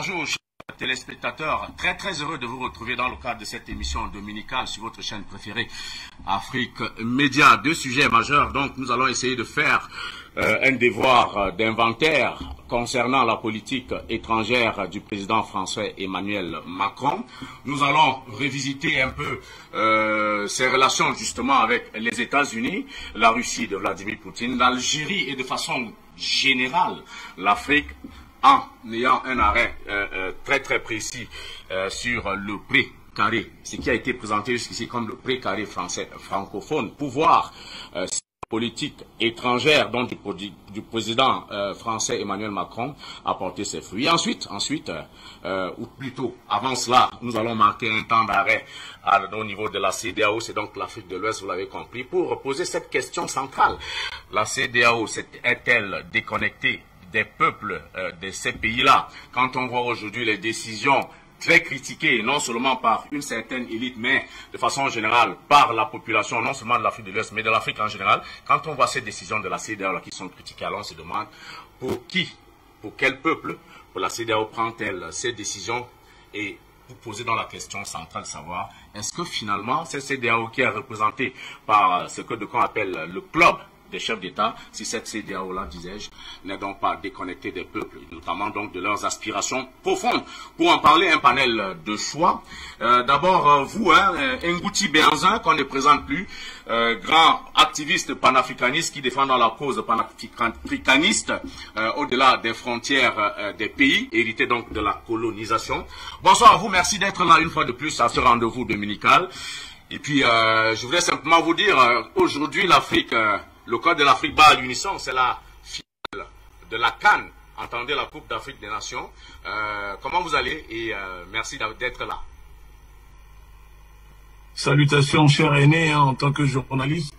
Bonjour, chers téléspectateurs. Très heureux de vous retrouver dans le cadre de cette émission dominicale sur votre chaîne préférée, Afrique Média. Deux sujets majeurs. Donc, nous allons essayer de faire un devoir d'inventaire concernant la politique étrangère du président français Emmanuel Macron. Nous allons revisiter un peu ses relations justement avec les États-Unis, la Russie de Vladimir Poutine, l'Algérie et de façon générale l'Afrique, en ayant un arrêt très précis sur le pré-carré, ce qui a été présenté jusqu'ici comme le pré-carré français francophone, pouvoir politique étrangère donc du président français Emmanuel Macron a porté ses fruits. Ensuite, ou plutôt avant cela, nous allons marquer un temps d'arrêt au niveau de la CEDEAO, c'est donc l'Afrique de l'Ouest, vous l'avez compris, pour poser cette question centrale. La CEDEAO est-elle déconnectée des peuples de ces pays-là? Quand on voit aujourd'hui les décisions très critiquées, non seulement par une certaine élite, mais de façon générale par la population, non seulement de l'Afrique de l'Ouest, mais de l'Afrique en général, quand on voit ces décisions de la CEDEAO qui sont critiquées, alors on se demande pour qui, pour quel peuple, pour la CEDEAO prend-elle ces décisions, et vous posez dans la question centrale de savoir, est-ce que finalement, cette CEDEAO qui est représentée par ce que qu'on appelle le club des chefs d'État, si cette CEDEAO-là, disais-je, n'est donc pas déconnectée des peuples, notamment donc de leurs aspirations profondes. Pour en parler, un panel de choix. D'abord, vous, Ngouti Béanzin, qu'on ne présente plus, grand activiste panafricaniste qui défend dans la cause panafricaniste au-delà des frontières des pays, hérité donc de la colonisation. Bonsoir à vous, merci d'être là une fois de plus à ce rendez-vous dominical. Et puis, je voulais simplement vous dire, aujourd'hui, l'Afrique... le code de l'Afrique bat à l'unisson, c'est la finale de la CAN, entendez, la Coupe d'Afrique des Nations. Comment vous allez et merci d'être là. Salutations, cher aîné, en tant que journaliste,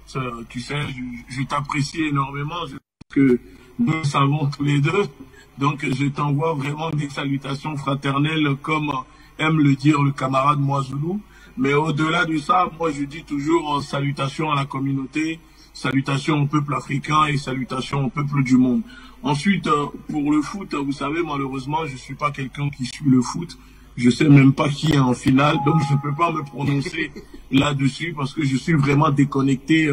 tu sais, je t'apprécie énormément, je pense que nous le savons tous les deux, donc je t'envoie vraiment des salutations fraternelles comme aime le dire le camarade Moizoulou. Mais au-delà de ça, moi je dis toujours salutations à la communauté, salutations au peuple africain et salutations au peuple du monde. Ensuite, pour le foot, vous savez, malheureusement, je suis pas quelqu'un qui suit le foot. Je sais même pas qui est en finale, donc je peux pas me prononcer là-dessus parce que je suis vraiment déconnecté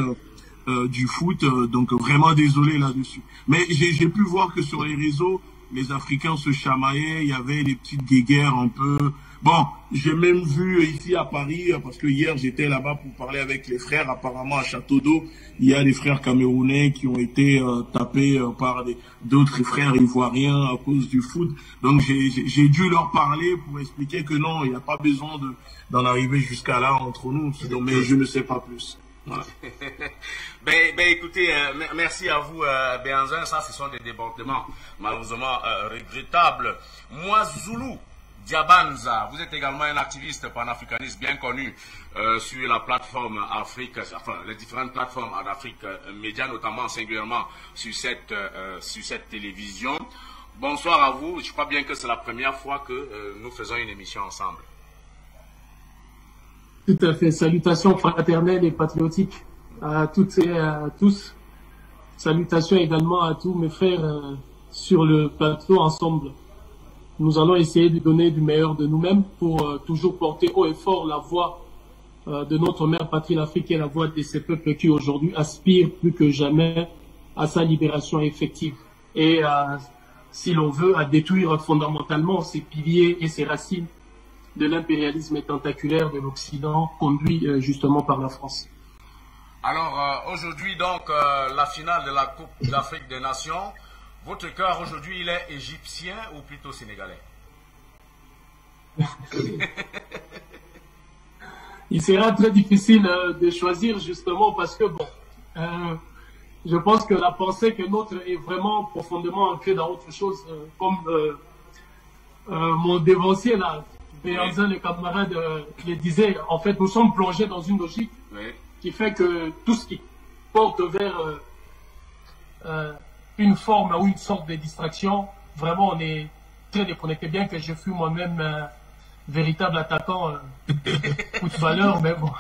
du foot, donc vraiment désolé là-dessus. Mais j'ai pu voir que sur les réseaux, les Africains se chamaillaient, il y avait des petites guéguerres un peu... Bon, j'ai même vu ici à Paris, parce que hier j'étais là-bas pour parler avec les frères, apparemment à Château d'Eau, il y a des frères camerounais qui ont été tapés par d'autres frères ivoiriens à cause du foot. Donc j'ai dû leur parler pour expliquer que non, il n'y a pas besoin d'en arriver jusqu'à là entre nous, mais je ne sais pas plus. Voilà. Écoutez, merci à vous, Béanzin. Ça, ce sont des débordements malheureusement regrettables. Moizoulou Diabanza, vous êtes également un activiste panafricaniste bien connu sur la plateforme Afrique, enfin les différentes plateformes en Afrique Média, notamment singulièrement sur cette télévision. Bonsoir à vous. Je crois bien que c'est la première fois que nous faisons une émission ensemble. Tout à fait. Salutations fraternelles et patriotiques à toutes et à tous. Salutations également à tous mes frères sur le plateau ensemble. Nous allons essayer de donner du meilleur de nous-mêmes pour toujours porter haut et fort la voix de notre mère patrie, l'Afrique, et la voix de ces peuples qui aujourd'hui aspirent plus que jamais à sa libération effective et si l'on veut, à détruire fondamentalement ces piliers et ces racines de l'impérialisme tentaculaire de l'Occident conduit justement par la France. Alors aujourd'hui donc la finale de la Coupe d'Afrique des Nations. Votre cœur aujourd'hui, il est égyptien ou plutôt sénégalais? Il sera très difficile de choisir justement parce que bon, je pense que la pensée que notre est vraiment profondément ancrée dans autre chose, comme mon dévancier là, Béanzin, le camarade, le disait. En fait, nous sommes plongés dans une logique qui fait que tout ce qui porte vers une forme ou une sorte de distraction, vraiment on est très déconnecté, bien que je fus moi-même véritable attaquant footballeur, mais bon,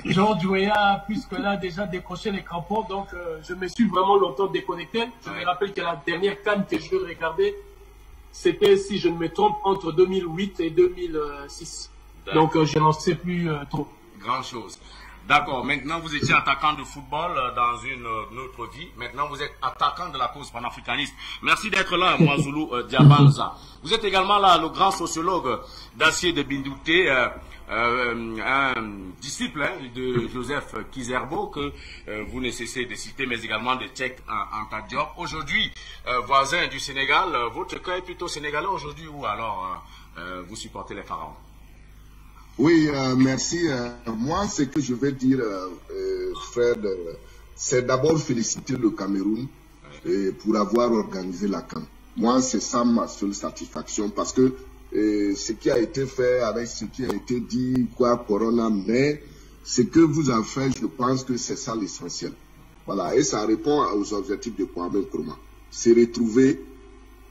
Georges Weah a plus que là déjà décroché les crampons, donc je me suis vraiment longtemps déconnecté. Je me rappelle que la dernière CAN que je regardais, c'était, si je ne me trompe, entre 2008 et 2006. Donc, je n'en sais plus trop. Grand chose. D'accord. Maintenant, vous étiez attaquant de football dans une autre vie. Maintenant, vous êtes attaquant de la cause panafricaniste. Merci d'être là, Mwazoulou Diabanza. Vous êtes également là, le grand sociologue Dacier de Bindouté, un disciple de Joseph Kizerbo, que vous ne cessez de citer, mais également de Cheikh Anta Diop. Aujourd'hui, voisin du Sénégal, votre cas est plutôt sénégalais aujourd'hui, ou alors vous supportez les pharaons? Oui, merci. Moi, ce que je vais dire, Fred, c'est d'abord féliciter le Cameroun pour avoir organisé la CAN. Moi, c'est ça ma seule satisfaction, parce que ce qui a été fait avec ce qui a été dit, quoi, Corona, mais ce que vous avez fait, je pense que c'est ça l'essentiel. Voilà, et ça répond aux objectifs de Kwame Nkrumah. Se retrouver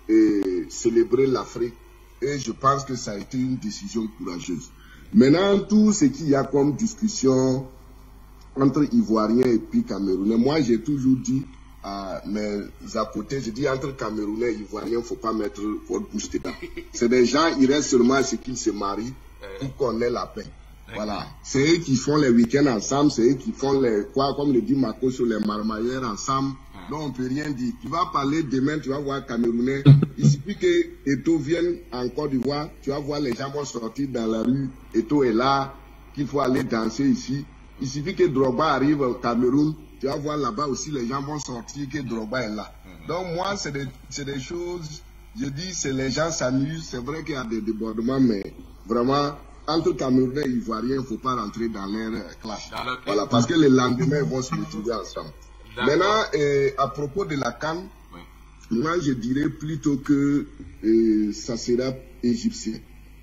et célébrer l'Afrique, et je pense que ça a été une décision courageuse. Maintenant, tout ce qu'il y a comme discussion entre Ivoiriens et puis Camerounais, moi j'ai toujours dit à mes à côté, je dis entre Camerounais et Ivoiriens, il ne faut pas mettre votre bouche dedans. C'est des gens, ils restent seulement à ce qu'ils se marient pour qu'on ait la paix. Voilà. C'est eux qui font les week-ends ensemble, c'est eux qui font les, quoi, comme le dit Marco, sur les marmailleurs ensemble. Donc on ne peut rien dire. Tu vas parler demain, tu vas voir Camerounais. Il suffit que Eto'o vienne en Côte d'Ivoire, tu vas voir les gens vont sortir dans la rue. Eto'o est là, qu'il faut aller danser ici. Il suffit que Drogba arrive au Cameroun, tu vas voir là-bas aussi les gens vont sortir, que Drogba est là. Donc moi, c'est des choses, je dis, c'est les gens s'amusent. C'est vrai qu'il y a des débordements, mais vraiment, entre Camerounais et Ivoiriens, il ne faut pas rentrer dans leur clash. Voilà, parce que les lendemains, ils vont se retrouver ensemble. Maintenant, à propos de la CAN, moi je dirais plutôt que ça sera égyptien.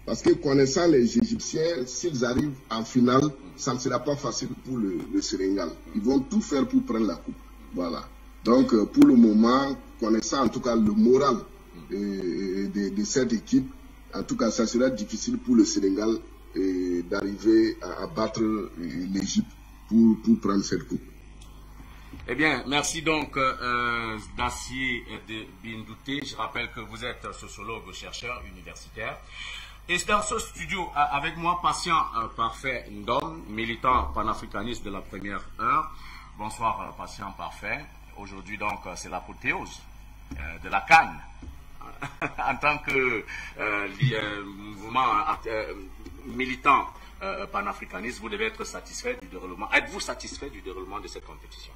Parce que connaissant les Égyptiens, s'ils arrivent en finale, ça ne sera pas facile pour le Sénégal. Ils vont tout faire pour prendre la coupe. Voilà. Donc pour le moment, connaissant en tout cas le moral de cette équipe, en tout cas ça sera difficile pour le Sénégal d'arriver à battre l'Égypte pour prendre cette coupe. Eh bien, merci donc Dacier de Bindouté. Je rappelle que vous êtes sociologue, chercheur universitaire. Et dans ce studio, avec moi, Patient Parfait Ndom, militant panafricaniste de la première heure. Bonsoir, Patient Parfait. Aujourd'hui, donc, c'est l'apothéose de la CAN. En tant que mouvement militant panafricaniste, vous devez être satisfait du déroulement. Êtes-vous satisfait du déroulement de cette compétition?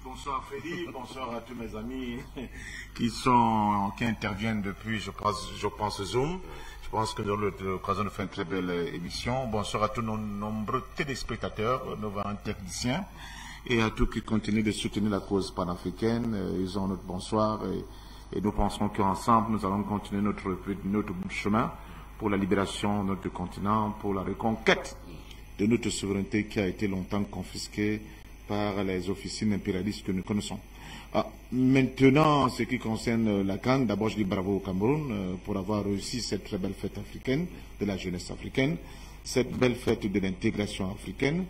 Bonsoir Freddy, bonsoir à tous mes amis qui interviennent depuis, je pense Zoom. Je pense que nous avons l'occasion de faire une très belle émission. Bonsoir à tous nos nombreux téléspectateurs, nos techniciens et à tous qui continuent de soutenir la cause panafricaine. Ils ont notre bonsoir et nous pensons qu'ensemble nous allons continuer notre chemin pour la libération de notre continent, pour la reconquête de notre souveraineté qui a été longtemps confisquée par les officines impérialistes que nous connaissons. Maintenant, ce qui concerne la CAN, d'abord je dis bravo au Cameroun pour avoir réussi cette très belle fête africaine, de la jeunesse africaine, cette belle fête de l'intégration africaine.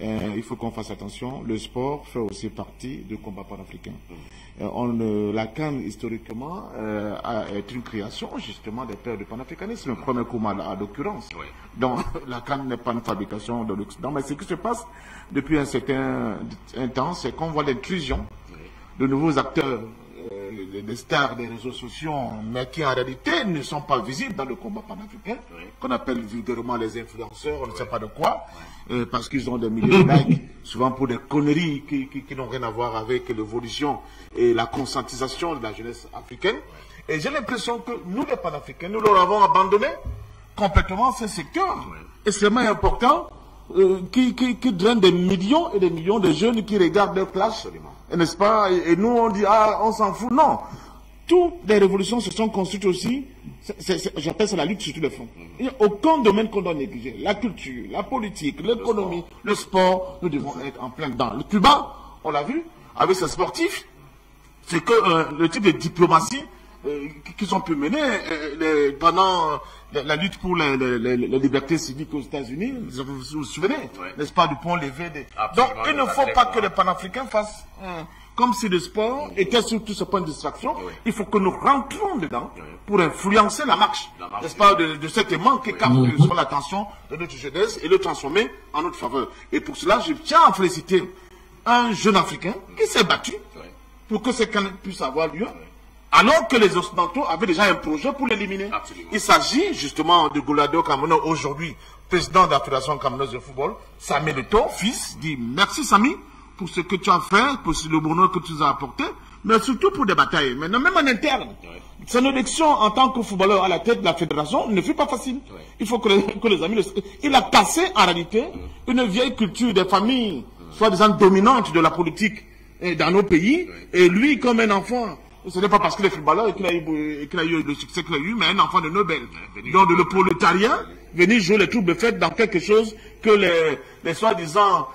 Il faut qu'on fasse attention, le sport fait aussi partie du combat panafricain. La CAN, historiquement, est une création justement des pères du panafricanisme, le premier Kouma en l'occurrence. Oui. Donc la CAN n'est pas une fabrication de l'Occident, mais ce qui se passe depuis un certain temps, c'est qu'on voit l'intrusion de nouveaux acteurs, des stars des réseaux sociaux, mais qui en réalité ne sont pas visibles dans le combat panafricain, qu'on appelle vulgairement les influenceurs, on ne sait pas de quoi, parce qu'ils ont des milliers de likes, souvent pour des conneries qui n'ont rien à voir avec l'évolution et la conscientisation de la jeunesse africaine. Et j'ai l'impression que nous, les panafricains, nous leur avons abandonné complètement ce secteur extrêmement important, qui draine des millions et des millions de jeunes qui regardent leur clash, n'est-ce pas? Et nous on dit on s'en fout. Non, toutes les révolutions se sont construites aussi. J'appelle ça la lutte sur tous les fronts. Il n'y a aucun domaine qu'on doit négliger. La culture, la politique, l'économie, le sport, nous devons être en plein dedans. Le Cuba, on l'a vu avec ses sportifs, c'est que le type de diplomatie qu'ils ont pu mener pendant la lutte pour les libertés civiques aux États-Unis. Vous vous souvenez, n'est-ce pas, du pont levé. Donc, il ne faut pas que les panafricains fassent comme si le sport était surtout ce point de distraction. Il faut que nous rentrions dedans pour influencer la marche, n'est-ce pas, de cet aimant qui capte sur l'attention de notre jeunesse et le transformer en notre faveur. Et pour cela, je tiens à féliciter un jeune Africain qui s'est battu pour que ces canaux puissent avoir lieu, alors que les Occidentaux avaient déjà un projet pour l'éliminer. Il s'agit justement de Goulado Kameno, aujourd'hui président de la Fédération camerounaise de football. Samuel Eto'o, fils, dit merci Samy pour ce que tu as fait, pour le bonheur que tu nous as apporté, mais surtout pour des batailles. Maintenant, même en interne, son élection en tant que footballeur à la tête de la fédération ne fut pas facile. Il faut que les amis il a cassé en réalité une vieille culture des familles, soi-disant dominante de la politique dans nos pays, et lui, comme un enfant, ce n'est pas parce qu'il est footballeur qu'il a eu le succès qu'il a eu, mais un enfant de Nobel. Donc, le prolétariat, venir jouer les troupes de fête dans quelque chose que les soi-disant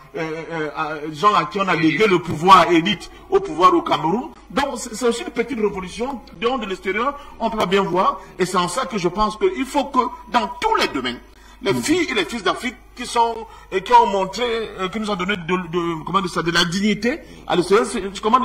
gens à qui on a légué le pouvoir élite au pouvoir au Cameroun. Donc, c'est aussi une petite révolution dont de l'extérieur, on peut bien voir, et c'est en ça que je pense qu'il faut que, dans tous les domaines, les filles et les fils d'Afrique qui ont montré, qui nous ont donné de la dignité à l'extérieur,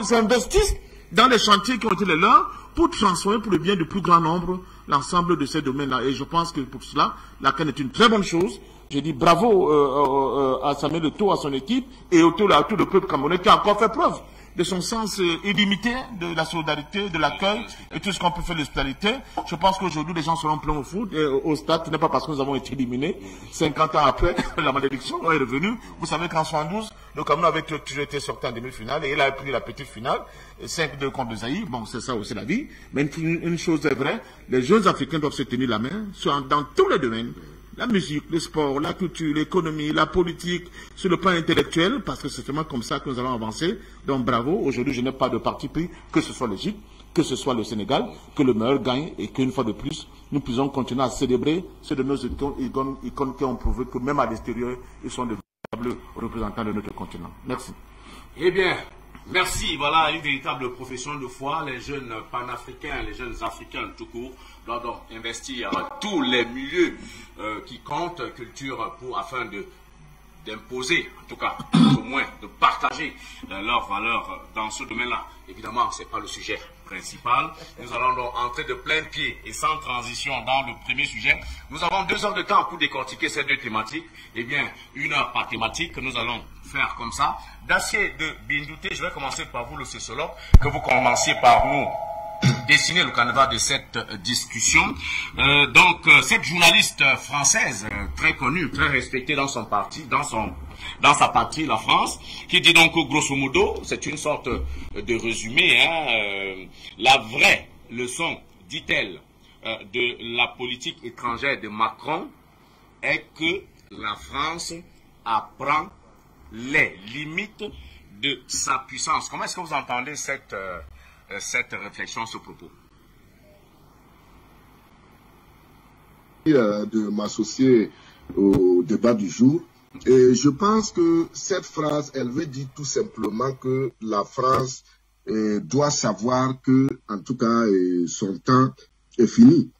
s'investissent dans les chantiers qui ont été les leurs pour transformer pour le bien du plus grand nombre l'ensemble de ces domaines-là. Et je pense que pour cela, la CAN est une très bonne chose. Je dis bravo à Samuel Eto'o, à son équipe, et à tout le peuple camerounais qui a encore fait preuve de son sens illimité, de la solidarité, de l'accueil, et tout ce qu'on peut faire de l'hospitalité. Je pense qu'aujourd'hui, les gens seront pleins au foot, au stade. Ce n'est pas parce que nous avons été éliminés, 50 ans après, la malédiction est revenue. Vous savez qu'en 72, le Cameroun avait toujours été sorti en demi-finale, et il a pris la petite finale, 5-2 contre le Zaïre. Bon, c'est ça aussi la vie. Mais une chose est vraie, les jeunes Africains doivent se tenir la main dans tous les domaines. La musique, le sport, la culture, l'économie, la politique, sur le plan intellectuel, parce que c'est seulement comme ça que nous allons avancer. Donc bravo, aujourd'hui je n'ai pas de parti pris, que ce soit l'Égypte, que ce soit le Sénégal, que le meilleur gagne, et qu'une fois de plus, nous puissions continuer à célébrer ceux de nos icônes qui ont prouvé que même à l'extérieur, ils sont de véritables représentants de notre continent. Merci. Eh bien, merci. Voilà une véritable profession de foi. Les jeunes panafricains, les jeunes africains tout court, doivent donc investir tous les milieux qui comptent, culture, afin d'imposer, en tout cas, au moins de partager leurs valeurs dans ce domaine-là. Évidemment, ce n'est pas le sujet principal. Nous allons donc entrer de plein pied et sans transition dans le premier sujet. Nous avons 2 heures de temps pour décortiquer ces 2 thématiques. Eh bien, 1 heure par thématique, nous allons faire comme ça. D'acier de Bindouté, je vais commencer par vous, le sociologue, que vous commenciez par nous dessiner le canevas de cette discussion. Donc, cette journaliste française, très connue, très respectée dans son parti, dans sa patrie, la France, qui dit donc, grosso modo, c'est une sorte de résumé, la vraie leçon, dit-elle, de la politique étrangère de Macron est que la France apprend les limites de sa puissance. Comment est-ce que vous entendez cette réflexion, ce propos? De m'associer au débat du jour. Et je pense que cette phrase, elle veut dire tout simplement que la France doit savoir que, en tout cas, son temps est fini.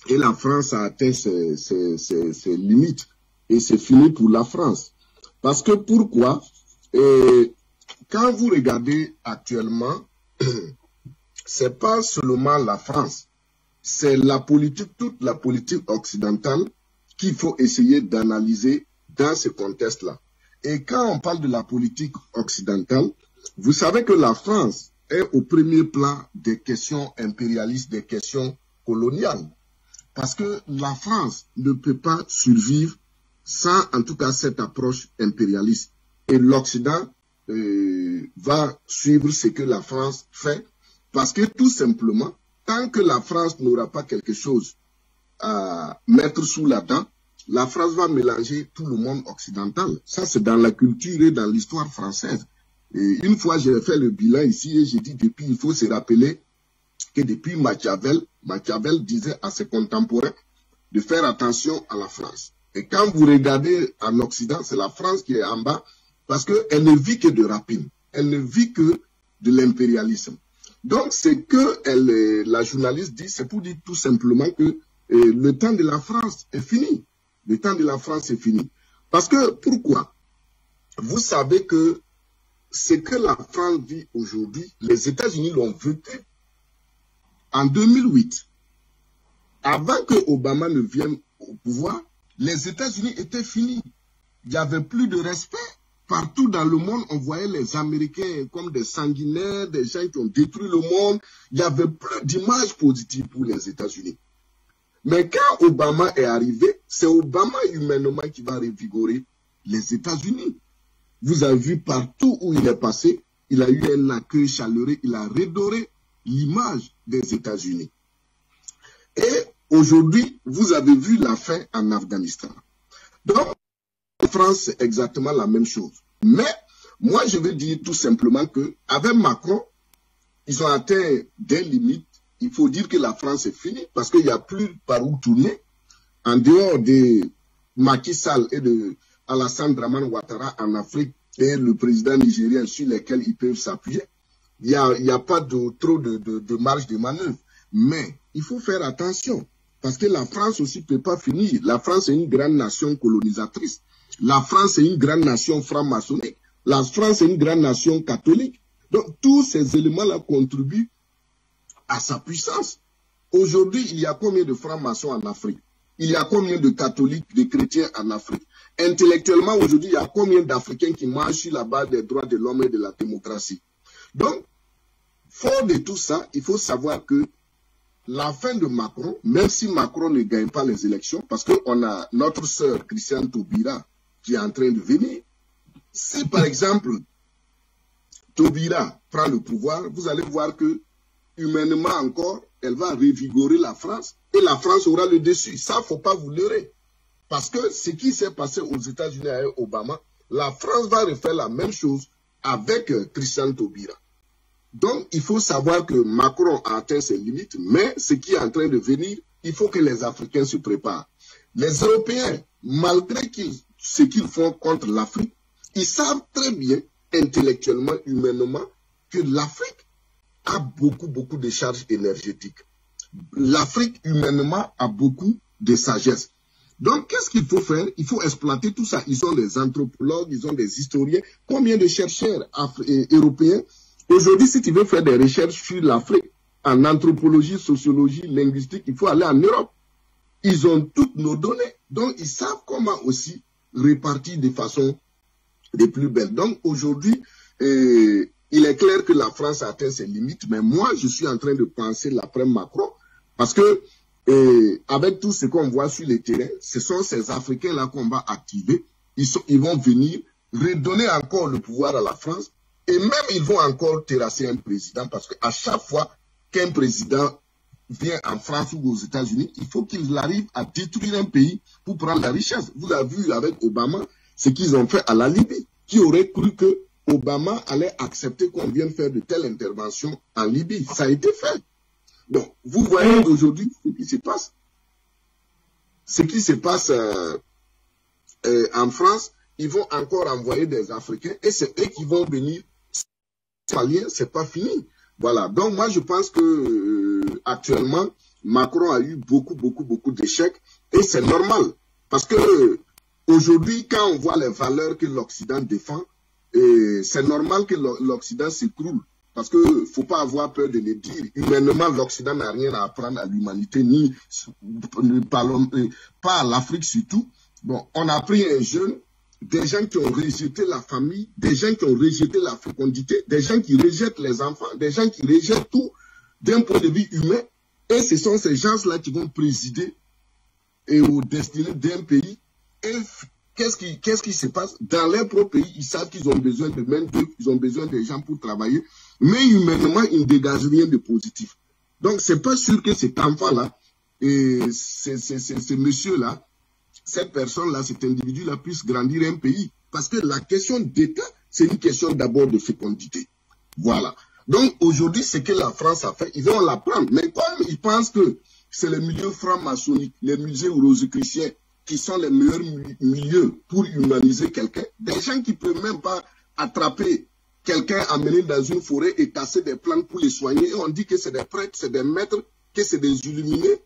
Et la France a atteint ses limites. Et c'est fini pour la France. Parce que pourquoi? Quand vous regardez actuellement, c'est pas seulement la France, c'est la politique, toute la politique occidentale qu'il faut essayer d'analyser dans ce contexte-là. Et quand on parle de la politique occidentale, vous savez que la France est au premier plan des questions impérialistes, des questions coloniales. Parce que la France ne peut pas survivre sans, en tout cas, cette approche impérialiste. Et l'Occident va suivre ce que la France fait, parce que tout simplement, tant que la France n'aura pas quelque chose à mettre sous la dent, la France va mélanger tout le monde occidental. Ça, c'est dans la culture et dans l'histoire française. Et une fois, j'ai fait le bilan ici et j'ai dit, depuis, il faut se rappeler que depuis Machiavel disait à ses contemporains de faire attention à la France. Et quand vous regardez en Occident, c'est la France qui est en bas, parce qu'elle ne vit que de rapine. Elle ne vit que de l'impérialisme. Donc, c'est que la journaliste dit, c'est pour dire tout simplement que le temps de la France est fini. Le temps de la France est fini. Parce que, pourquoi? Vous savez que ce que la France vit aujourd'hui, les États-Unis l'ont vécu en 2008. Avant que Obama ne vienne au pouvoir, les États-Unis étaient finis. Il n'y avait plus de respect. Partout dans le monde, on voyait les Américains comme des sanguinaires, des gens qui ont détruit le monde. Il n'y avait plus d'image positive pour les États-Unis. Mais quand Obama est arrivé, c'est Obama humainement qui va revigorer les États-Unis. Vous avez vu partout où il est passé, il a eu un accueil chaleureux, il a redoré l'image des États-Unis. Et aujourd'hui, vous avez vu la fin en Afghanistan. Donc, en France, c'est exactement la même chose. Mais, moi, je veux dire tout simplement que avec Macron, ils ont atteint des limites. Il faut dire que la France est finie parce qu'il n'y a plus par où tourner. En dehors de Macky Sall et de Alassane Dramane Ouattara en Afrique et le président nigérien sur lesquels ils peuvent s'appuyer, il n'y a pas trop de marge de manœuvre. Mais il faut faire attention parce que la France aussi ne peut pas finir. La France est une grande nation colonisatrice. La France est une grande nation franc-maçonnique. La France est une grande nation catholique. Donc tous ces éléments-là contribuent à sa puissance. Aujourd'hui, il y a combien de francs-maçons en Afrique? Il y a combien de catholiques, de chrétiens en Afrique? Intellectuellement, aujourd'hui, il y a combien d'Africains qui marchent sur la base des droits de l'homme et de la démocratie? Donc, fort de tout ça, il faut savoir que la fin de Macron, même si Macron ne gagne pas les élections, parce qu'on a notre sœur Christiane Taubira qui est en train de venir, si par exemple Taubira prend le pouvoir, vous allez voir que humainement encore, elle va revigorer la France et la France aura le dessus. Ça, il ne faut pas vous leurrer. Parce que ce qui s'est passé aux États-Unis avec Obama, la France va refaire la même chose avec Christiane Taubira. Donc, il faut savoir que Macron a atteint ses limites, mais ce qui est en train de venir, il faut que les Africains se préparent. Les Européens, malgré ce qu'ils font contre l'Afrique, ils savent très bien, intellectuellement, humainement, que l'Afrique a beaucoup de charges énergétiques. L'Afrique, humainement, a beaucoup de sagesse. Donc, qu'est-ce qu'il faut faire? Il faut exploiter tout ça. Ils ont des anthropologues, ils ont des historiens. Combien de chercheurs européens? Aujourd'hui, si tu veux faire des recherches sur l'Afrique, en anthropologie, sociologie, linguistique, il faut aller en Europe. Ils ont toutes nos données. Donc, ils savent comment aussi répartir de façon des plus belles. Donc, aujourd'hui, il est clair que la France a atteint ses limites, mais moi, je suis en train de penser l'après-Macron, parce que avec tout ce qu'on voit sur les terrains, ce sont ces Africains-là qu'on va activer. Ils vont venir redonner encore le pouvoir à la France, et même ils vont encore terrasser un président, parce qu'à chaque fois qu'un président vient en France ou aux États-Unis, il faut qu'il arrive à détruire un pays pour prendre la richesse. Vous avez vu avec Obama ce qu'ils ont fait à la Libye. Qui aurait cru que Obama allait accepter qu'on vienne faire de telles interventions en Libye? Ça a été fait. Donc, vous voyez aujourd'hui ce qui se passe. Ce qui se passe en France, ils vont encore envoyer des Africains et c'est eux qui vont venir. C'est pas fini. Voilà. Donc, moi, je pense que actuellement, Macron a eu beaucoup d'échecs et c'est normal. Parce que aujourd'hui, quand on voit les valeurs que l'Occident défend, c'est normal que l'Occident s'écroule. Parce qu'il ne faut pas avoir peur de le dire. Humainement, l'Occident n'a rien à apprendre à l'humanité, pas à l'Afrique surtout. Bon, on a pris un jeune, des gens qui ont rejeté la famille, des gens qui ont rejeté la fécondité, des gens qui rejettent les enfants, des gens qui rejettent tout d'un point de vue humain. Et ce sont ces gens-là qui vont présider au destiné d'un pays. Et qu'est-ce qui se passe? Dans leur propre pays, ils savent qu'ils ont besoin de main-d'œuvre, ils ont besoin de gens pour travailler, mais humainement, ils ne dégagent rien de positif. Donc, c'est pas sûr que cet enfant-là, ce monsieur-là, cette personne-là, cet individu-là puisse grandir un pays. Parce que la question d'État, c'est une question d'abord de fécondité. Voilà. Donc, aujourd'hui, ce que la France a fait, ils vont l'apprendre. Mais comme ils pensent que c'est le milieu franc-maçonnique, les musées rosicruciens, qui sont les meilleurs milieux pour humaniser quelqu'un, des gens qui ne peuvent même pas attraper quelqu'un amené dans une forêt et tasser des plantes pour les soigner. Et on dit que c'est des prêtres, c'est des maîtres, que c'est des illuminés.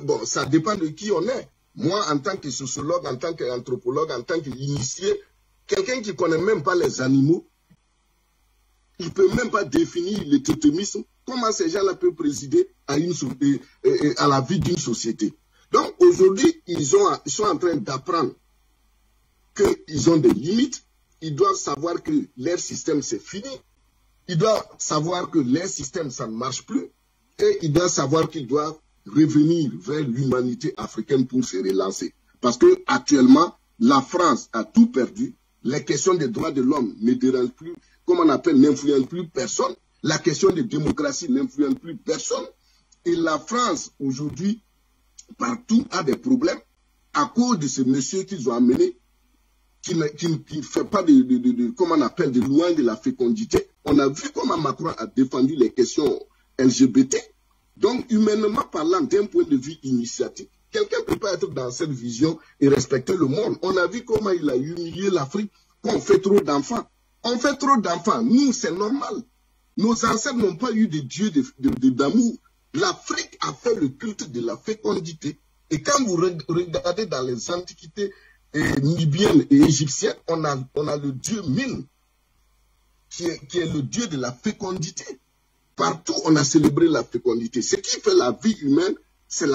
Bon, ça dépend de qui on est. Moi, en tant que sociologue, en tant qu'anthropologue, en tant qu'initié, quelqu'un qui ne connaît même pas les animaux, il ne peut même pas définir le totémisme. Comment ces gens-là peuvent présider à la vie d'une société? Donc, aujourd'hui, ils sont en train d'apprendre qu'ils ont des limites. Ils doivent savoir que leur système, c'est fini. Ils doivent savoir que leur système, ça ne marche plus. Et ils doivent savoir qu'ils doivent revenir vers l'humanité africaine pour se relancer. Parce que actuellement, la France a tout perdu. Les questions des droits de l'homme ne dérangent plus, comme on appelle, n'influencent plus personne. La question de démocratie n'influence plus personne. Et la France, aujourd'hui, partout a des problèmes à cause de ce monsieur qu'ils ont amené, qui ne fait pas comment on appelle, de louange de la fécondité. On a vu comment Macron a défendu les questions LGBT. Donc, humainement parlant, d'un point de vue initiatique, quelqu'un ne peut pas être dans cette vision et respecter le monde. On a vu comment il a humilié l'Afrique, qu'on fait trop d'enfants. On fait trop d'enfants. Nous, c'est normal. Nos ancêtres n'ont pas eu de Dieu d'amour. L'Afrique a fait le culte de la fécondité. Et quand vous regardez dans les antiquités libyennes et égyptiennes, on a le dieu Min, qui est le dieu de la fécondité. Partout, on a célébré la fécondité. Ce qui fait la vie humaine, c'est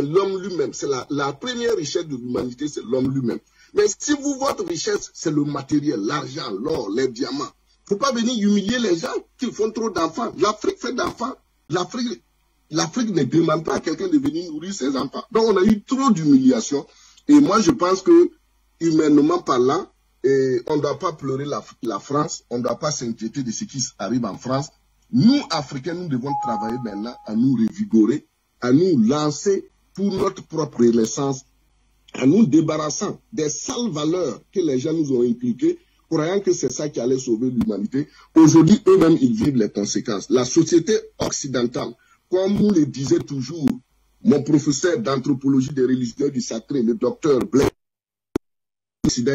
l'homme lui-même. C'est la première richesse de l'humanité, c'est l'homme lui-même. Mais si votre richesse, c'est le matériel, l'argent, l'or, les diamants, il ne faut pas venir humilier les gens qui font trop d'enfants. L'Afrique fait d'enfants. L'Afrique ne demande pas à quelqu'un de venir nourrir ses enfants. Donc, on a eu trop d'humiliation. Et moi, je pense que, humainement parlant, on ne doit pas pleurer la France. On ne doit pas s'inquiéter de ce qui arrive en France. Nous, Africains, nous devons travailler maintenant à nous revigorer, à nous lancer pour notre propre renaissance, en nous débarrassant des sales valeurs que les gens nous ont inculquées, croyant que c'est ça qui allait sauver l'humanité. Aujourd'hui, eux-mêmes, ils vivent les conséquences. La société occidentale, comme nous le disait toujours mon professeur d'anthropologie des religions du sacré, le docteur Blaise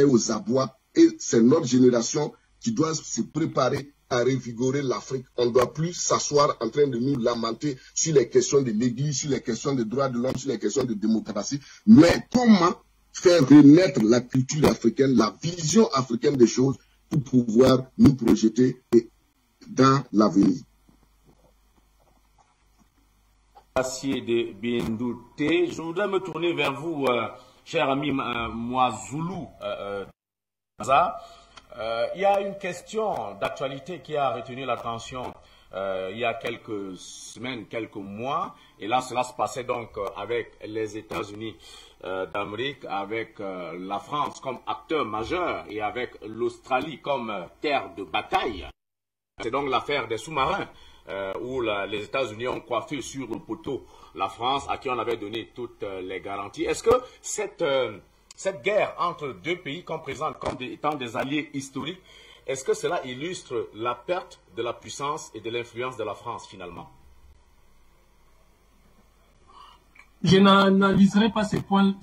aux abois, et c'est notre génération qui doit se préparer à revigorer l'Afrique. On ne doit plus s'asseoir en train de nous lamenter sur les questions de l'Église, sur les questions des droits de l'homme, sur les questions de démocratie. Mais comment faire renaître la culture africaine, la vision africaine des choses pour pouvoir nous projeter dans l'avenir. Assier de Bindouté, je voudrais me tourner vers vous, cher ami Mwazoulou. Il y a une question d'actualité qui a retenu l'attention il y a quelques semaines, quelques mois. Et là, cela se passait donc avec les États-Unis d'Amérique, avec la France comme acteur majeur et avec l'Australie comme terre de bataille. C'est donc l'affaire des sous-marins où les États-Unis ont coiffé sur le poteau la France, à qui on avait donné toutes les garanties. Est-ce que cette guerre entre deux pays qu'on présente comme étant des alliés historiques, est-ce que cela illustre la perte de la puissance et de l'influence de la France finalement? Je n'analyserai pas ces points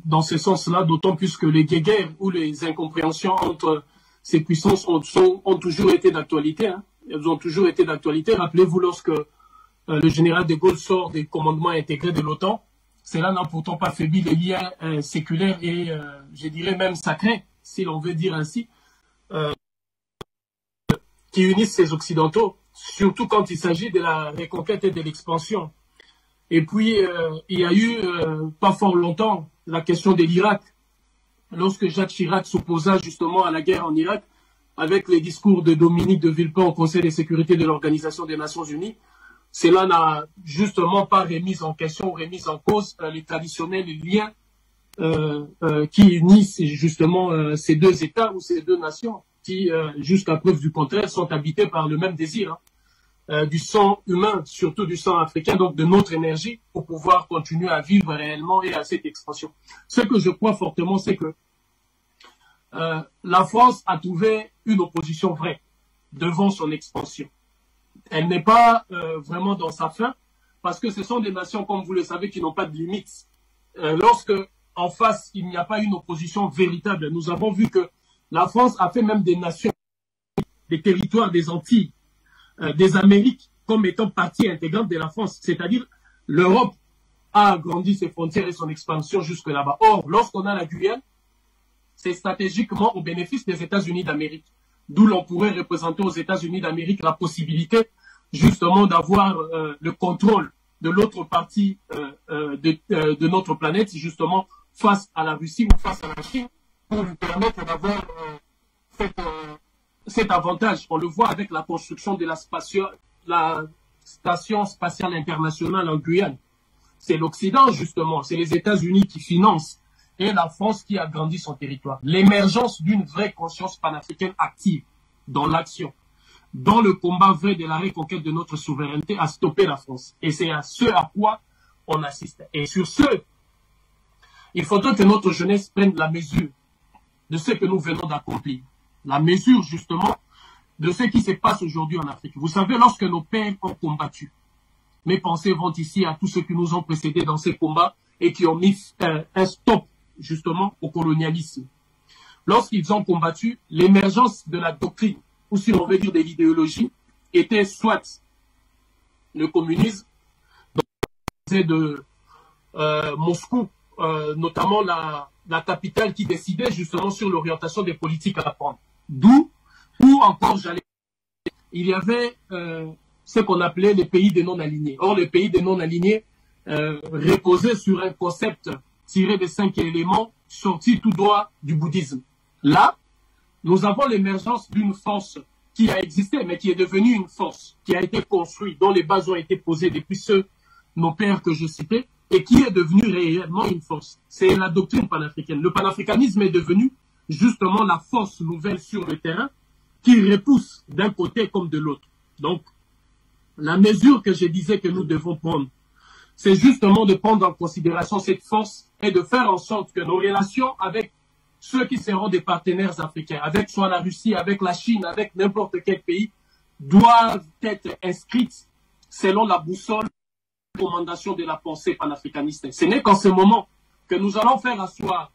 dans ce sens-là, d'autant plus que les guerres ou les incompréhensions entre ces puissances ont toujours été d'actualité. Hein. Elles ont toujours été d'actualité. Rappelez-vous, lorsque le général de Gaulle sort des commandements intégrés de l'OTAN, cela n'a pourtant pas faibli les liens séculaires et, je dirais même sacrés, si l'on veut dire ainsi, qui unissent ces Occidentaux, surtout quand il s'agit de la reconquête et de l'expansion. Et puis, il y a eu, pas fort longtemps, la question de l'Irak. Lorsque Jacques Chirac s'opposa justement à la guerre en Irak, avec les discours de Dominique de Villepin au Conseil de sécurité de l'Organisation des Nations Unies, cela n'a justement pas remis en question ou remis en cause les traditionnels liens qui unissent justement ces deux États ou ces deux nations qui, jusqu'à preuve du contraire, sont habités par le même désir, hein, du sang humain, surtout du sang africain, donc de notre énergie pour pouvoir continuer à vivre réellement et à cette expansion. Ce que je crois fortement, c'est que la France a trouvé une opposition vraie devant son expansion. Elle n'est pas vraiment dans sa fin, parce que ce sont des nations, comme vous le savez, qui n'ont pas de limites. Lorsque, en face, il n'y a pas une opposition véritable, nous avons vu que la France a fait même des nations des territoires des Antilles, des Amériques, comme étant partie intégrante de la France. C'est-à-dire, l'Europe a agrandi ses frontières et son expansion jusque là-bas. Or, lorsqu'on a la Guyane, c'est stratégiquement au bénéfice des États-Unis d'Amérique. D'où l'on pourrait représenter aux États-Unis d'Amérique la possibilité justement d'avoir le contrôle de l'autre partie de notre planète, justement face à la Russie ou face à la Chine, pour lui permettre d'avoir cet avantage. On le voit avec la construction de la Station spatiale internationale en Guyane. C'est l'Occident, justement, c'est les États-Unis qui financent et la France qui agrandit son territoire. L'émergence d'une vraie conscience panafricaine active dans l'action, dans le combat vrai de la reconquête de notre souveraineté, a stoppé la France. Et c'est à ce à quoi on assiste. Et sur ce, il faudrait que notre jeunesse prenne la mesure de ce que nous venons d'accomplir. La mesure, justement, de ce qui se passe aujourd'hui en Afrique. Vous savez, lorsque nos pères ont combattu, mes pensées vont ici à tous ceux qui nous ont précédés dans ces combats et qui ont mis un stop, justement, au colonialisme. Lorsqu'ils ont combattu, l'émergence de la doctrine, ou si l'on veut dire de l'idéologie, était soit le communisme, de Moscou, notamment la capitale qui décidait justement sur l'orientation des politiques à prendre. D'où, ou encore, il y avait ce qu'on appelait les pays des non-alignés. Or, les pays des non-alignés reposaient sur un concept tiré des 5 éléments sortis tout droit du bouddhisme. Là, nous avons l'émergence d'une force qui a existé, mais qui est devenue une force, qui a été construite, dont les bases ont été posées depuis nos pères que je citais, et qui est devenue réellement une force. C'est la doctrine panafricaine. Le panafricanisme est devenu justement la force nouvelle sur le terrain qui repousse d'un côté comme de l'autre. Donc, la mesure que je disais que nous devons prendre, c'est justement de prendre en considération cette force et de faire en sorte que nos relations avec ceux qui seront des partenaires africains, avec soit la Russie, avec la Chine, avec n'importe quel pays, doivent être inscrites selon la boussole de recommandation de la pensée panafricaniste. Ce n'est qu'en ce moment que nous allons faire asseoir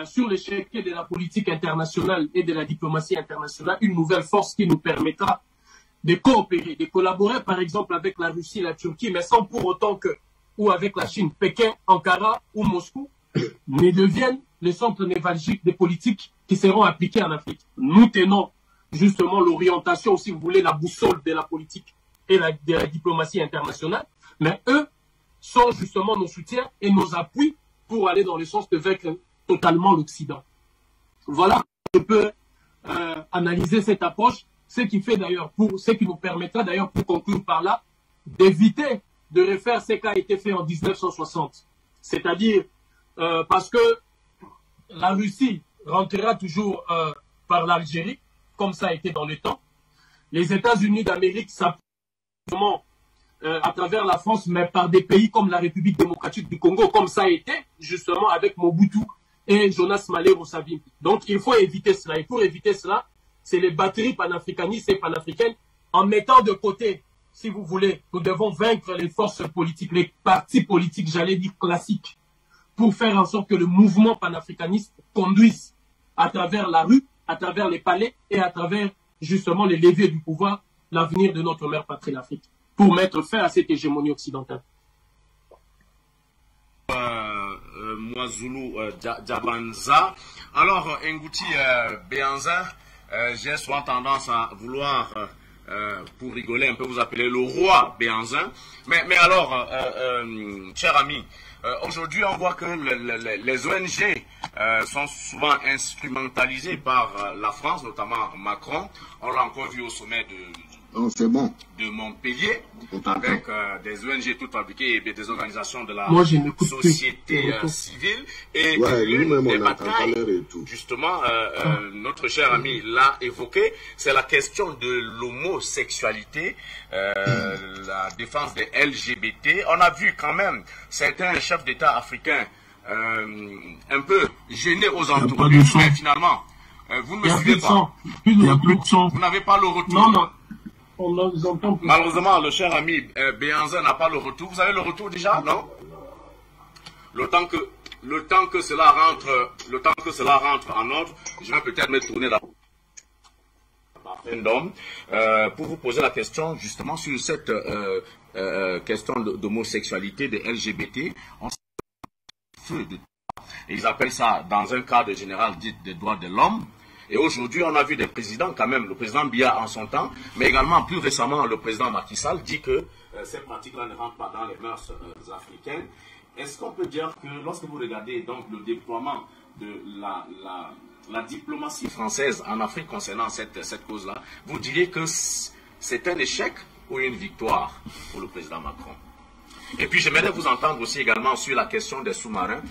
sur l'échiquier de la politique internationale et de la diplomatie internationale une nouvelle force qui nous permettra de coopérer, de collaborer par exemple avec la Russie et la Turquie, mais sans pour autant que, ou avec la Chine, Pékin, Ankara ou Moscou, ne deviennent les centres névralgiques des politiques qui seront appliquées en Afrique. Nous tenons justement l'orientation, si vous voulez, la boussole de la politique et de la diplomatie internationale, mais eux sont justement nos soutiens et nos appuis pour aller dans le sens de vaincre totalement l'Occident. Voilà, je peux analyser cette approche, ce qui fait d'ailleurs, ce qui nous permettra d'ailleurs, pour conclure par là, d'éviter de refaire ce qui a été fait en 1960. C'est-à-dire, parce que la Russie rentrera toujours par l'Algérie, comme ça a été dans le temps. Les États-Unis d'Amérique s'appuient à travers la France, mais par des pays comme la République démocratique du Congo, comme ça a été justement avec Mobutu et Jonas Malero Savimbi. Donc il faut éviter cela. Et pour éviter cela, c'est les batteries panafricanistes et panafricaines, en mettant de côté, si vous voulez, nous devons vaincre les forces politiques, les partis politiques, j'allais dire classiques, pour faire en sorte que le mouvement panafricaniste conduise à travers la rue, à travers les palais et à travers justement les leviers du pouvoir, l'avenir de notre mère patrie, l'Afrique, pour mettre fin à cette hégémonie occidentale. Mwazoulou Diabanza. Alors, Ngouti Béanza, j'ai souvent tendance à vouloir, pour rigoler un peu, vous appeler le roi Béanza. Mais alors, cher ami, aujourd'hui, on voit que les ONG sont souvent instrumentalisées par la France, notamment Macron. On l'a encore vu au sommet de Montpellier, avec des ONG toutes fabriquées et des organisations de la société civile. Et l'une des batailles, justement, notre cher ami l'a évoqué, c'est la question de l'homosexualité, la défense des LGBT. On a vu quand même certains chefs d'État africains un peu gênés aux entournures, mais finalement, vous ne me suivez pas. Il n'y a plus de son. Vous n'avez pas le retour. Non. On entend plus. Malheureusement, le cher ami Béanza n'a pas le retour. Vous avez le retour déjà, non? Le temps que cela rentre en ordre, je vais peut-être me tourner là. référendum pour vous poser la question justement sur cette question d'homosexualité, de LGBT. On feu de... Ils appellent ça dans un cadre général dit des droits de l'homme. Et aujourd'hui, on a vu des présidents quand même, le président Biya en son temps, mais également plus récemment le président Macky Sall dit que ces pratiques-là ne rentrent pas dans les mœurs africaines. Est-ce qu'on peut dire que lorsque vous regardez donc le déploiement de la diplomatie française en Afrique concernant cette cause-là, vous diriez que c'est un échec ou une victoire pour le président Macron? Et puis j'aimerais vous entendre aussi également sur la question des sous-marins.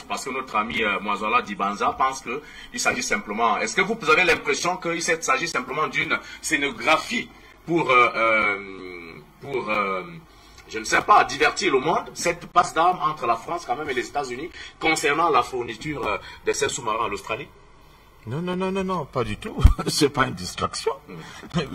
Parce que notre ami Mwazola Dibanza pense qu'il s'agit simplement... Est-ce que vous avez l'impression qu'il s'agit simplement d'une scénographie pour je ne sais pas, divertir le monde, cette passe d'armes entre la France quand même et les États-Unis concernant la fourniture de ces sous-marins à l'Australie? Non, pas du tout. C'est pas une distraction.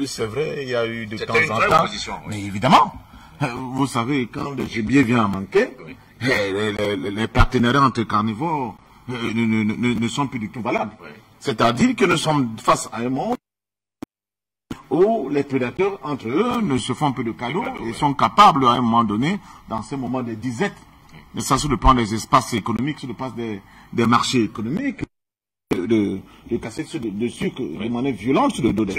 C'est vrai, il y a eu de temps en temps. Opposition, oui. Mais évidemment, vous savez, quand le gibier vient à manquer, oui, les partenariats entre carnivores ne sont plus du tout valables. Oui. C'est-à-dire que nous sommes face à un monde où les prédateurs entre eux ne se font plus de cadeaux et sont capables à un moment donné, dans ces moments de disette, mais ça sur le plan des espaces économiques, sur le plan des marchés économiques, de casser de sucre de manière violente sur le dos des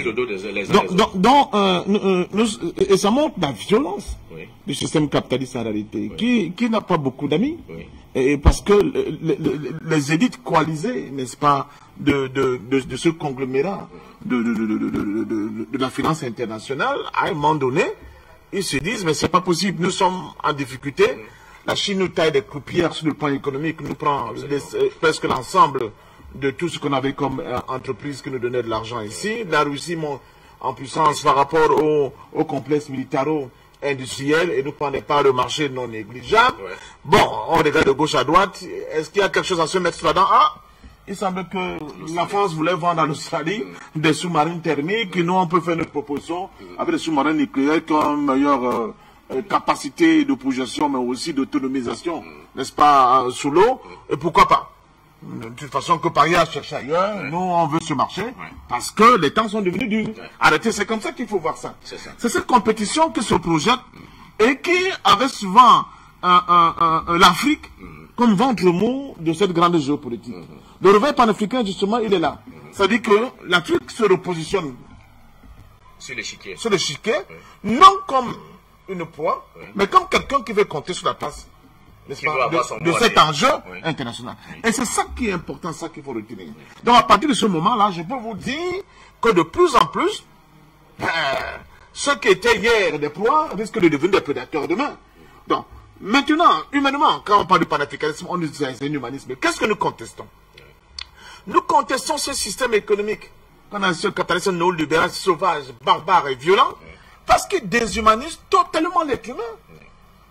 et ça montre la violence du système capitaliste en réalité, qui n'a pas beaucoup d'amis, et parce que les élites coalisées, n'est-ce pas, de ce conglomérat de la finance internationale, à un moment donné, ils se disent, mais c'est pas possible, nous sommes en difficulté, la Chine nous taille des croupières sur le plan économique, nous prend presque l'ensemble de tout ce qu'on avait comme entreprise qui nous donnait de l'argent ici. La Russie monte en puissance par rapport au complexe militaro-industriel et nous prend des parts de marché non négligeables. Bon, on regarde de gauche à droite. Est-ce qu'il y a quelque chose à se mettre là-dedans? Ah, il semble que la France voulait vendre à l'Australie des sous-marins thermiques. Nous, on peut faire notre proposition avec des sous-marins nucléaires qui ont une meilleure capacité de projection, mais aussi d'autonomisation, n'est-ce pas, sous l'eau. Et pourquoi pas? De toute façon, que Paris a cherché ailleurs, nous on veut ce marché, parce que les temps sont devenus durs. Arrêtez, c'est comme ça qu'il faut voir ça. C'est cette compétition qui se projette et qui avait souvent l'Afrique comme ventre mou de cette grande géopolitique. Le réveil panafricain, justement, il est là. C'est-à-dire que l'Afrique se repositionne sur l'échiquier, non comme une proie, mais comme quelqu'un qui veut compter sur la place de cet enjeu international. Et c'est ça qui est important, ça qu'il faut retenir. Donc à partir de ce moment-là, je peux vous dire que de plus en plus, ceux qui étaient hier des proies risquent de devenir des prédateurs demain. Donc maintenant, humainement, quand on parle du panafricanisme, on dit c'est un humanisme. Qu'est-ce que nous contestons? Nous contestons ce système économique qu'on a ce capitalisme néolibéral sauvage, barbare et violent, parce qu'il déshumanise totalement l'être humain.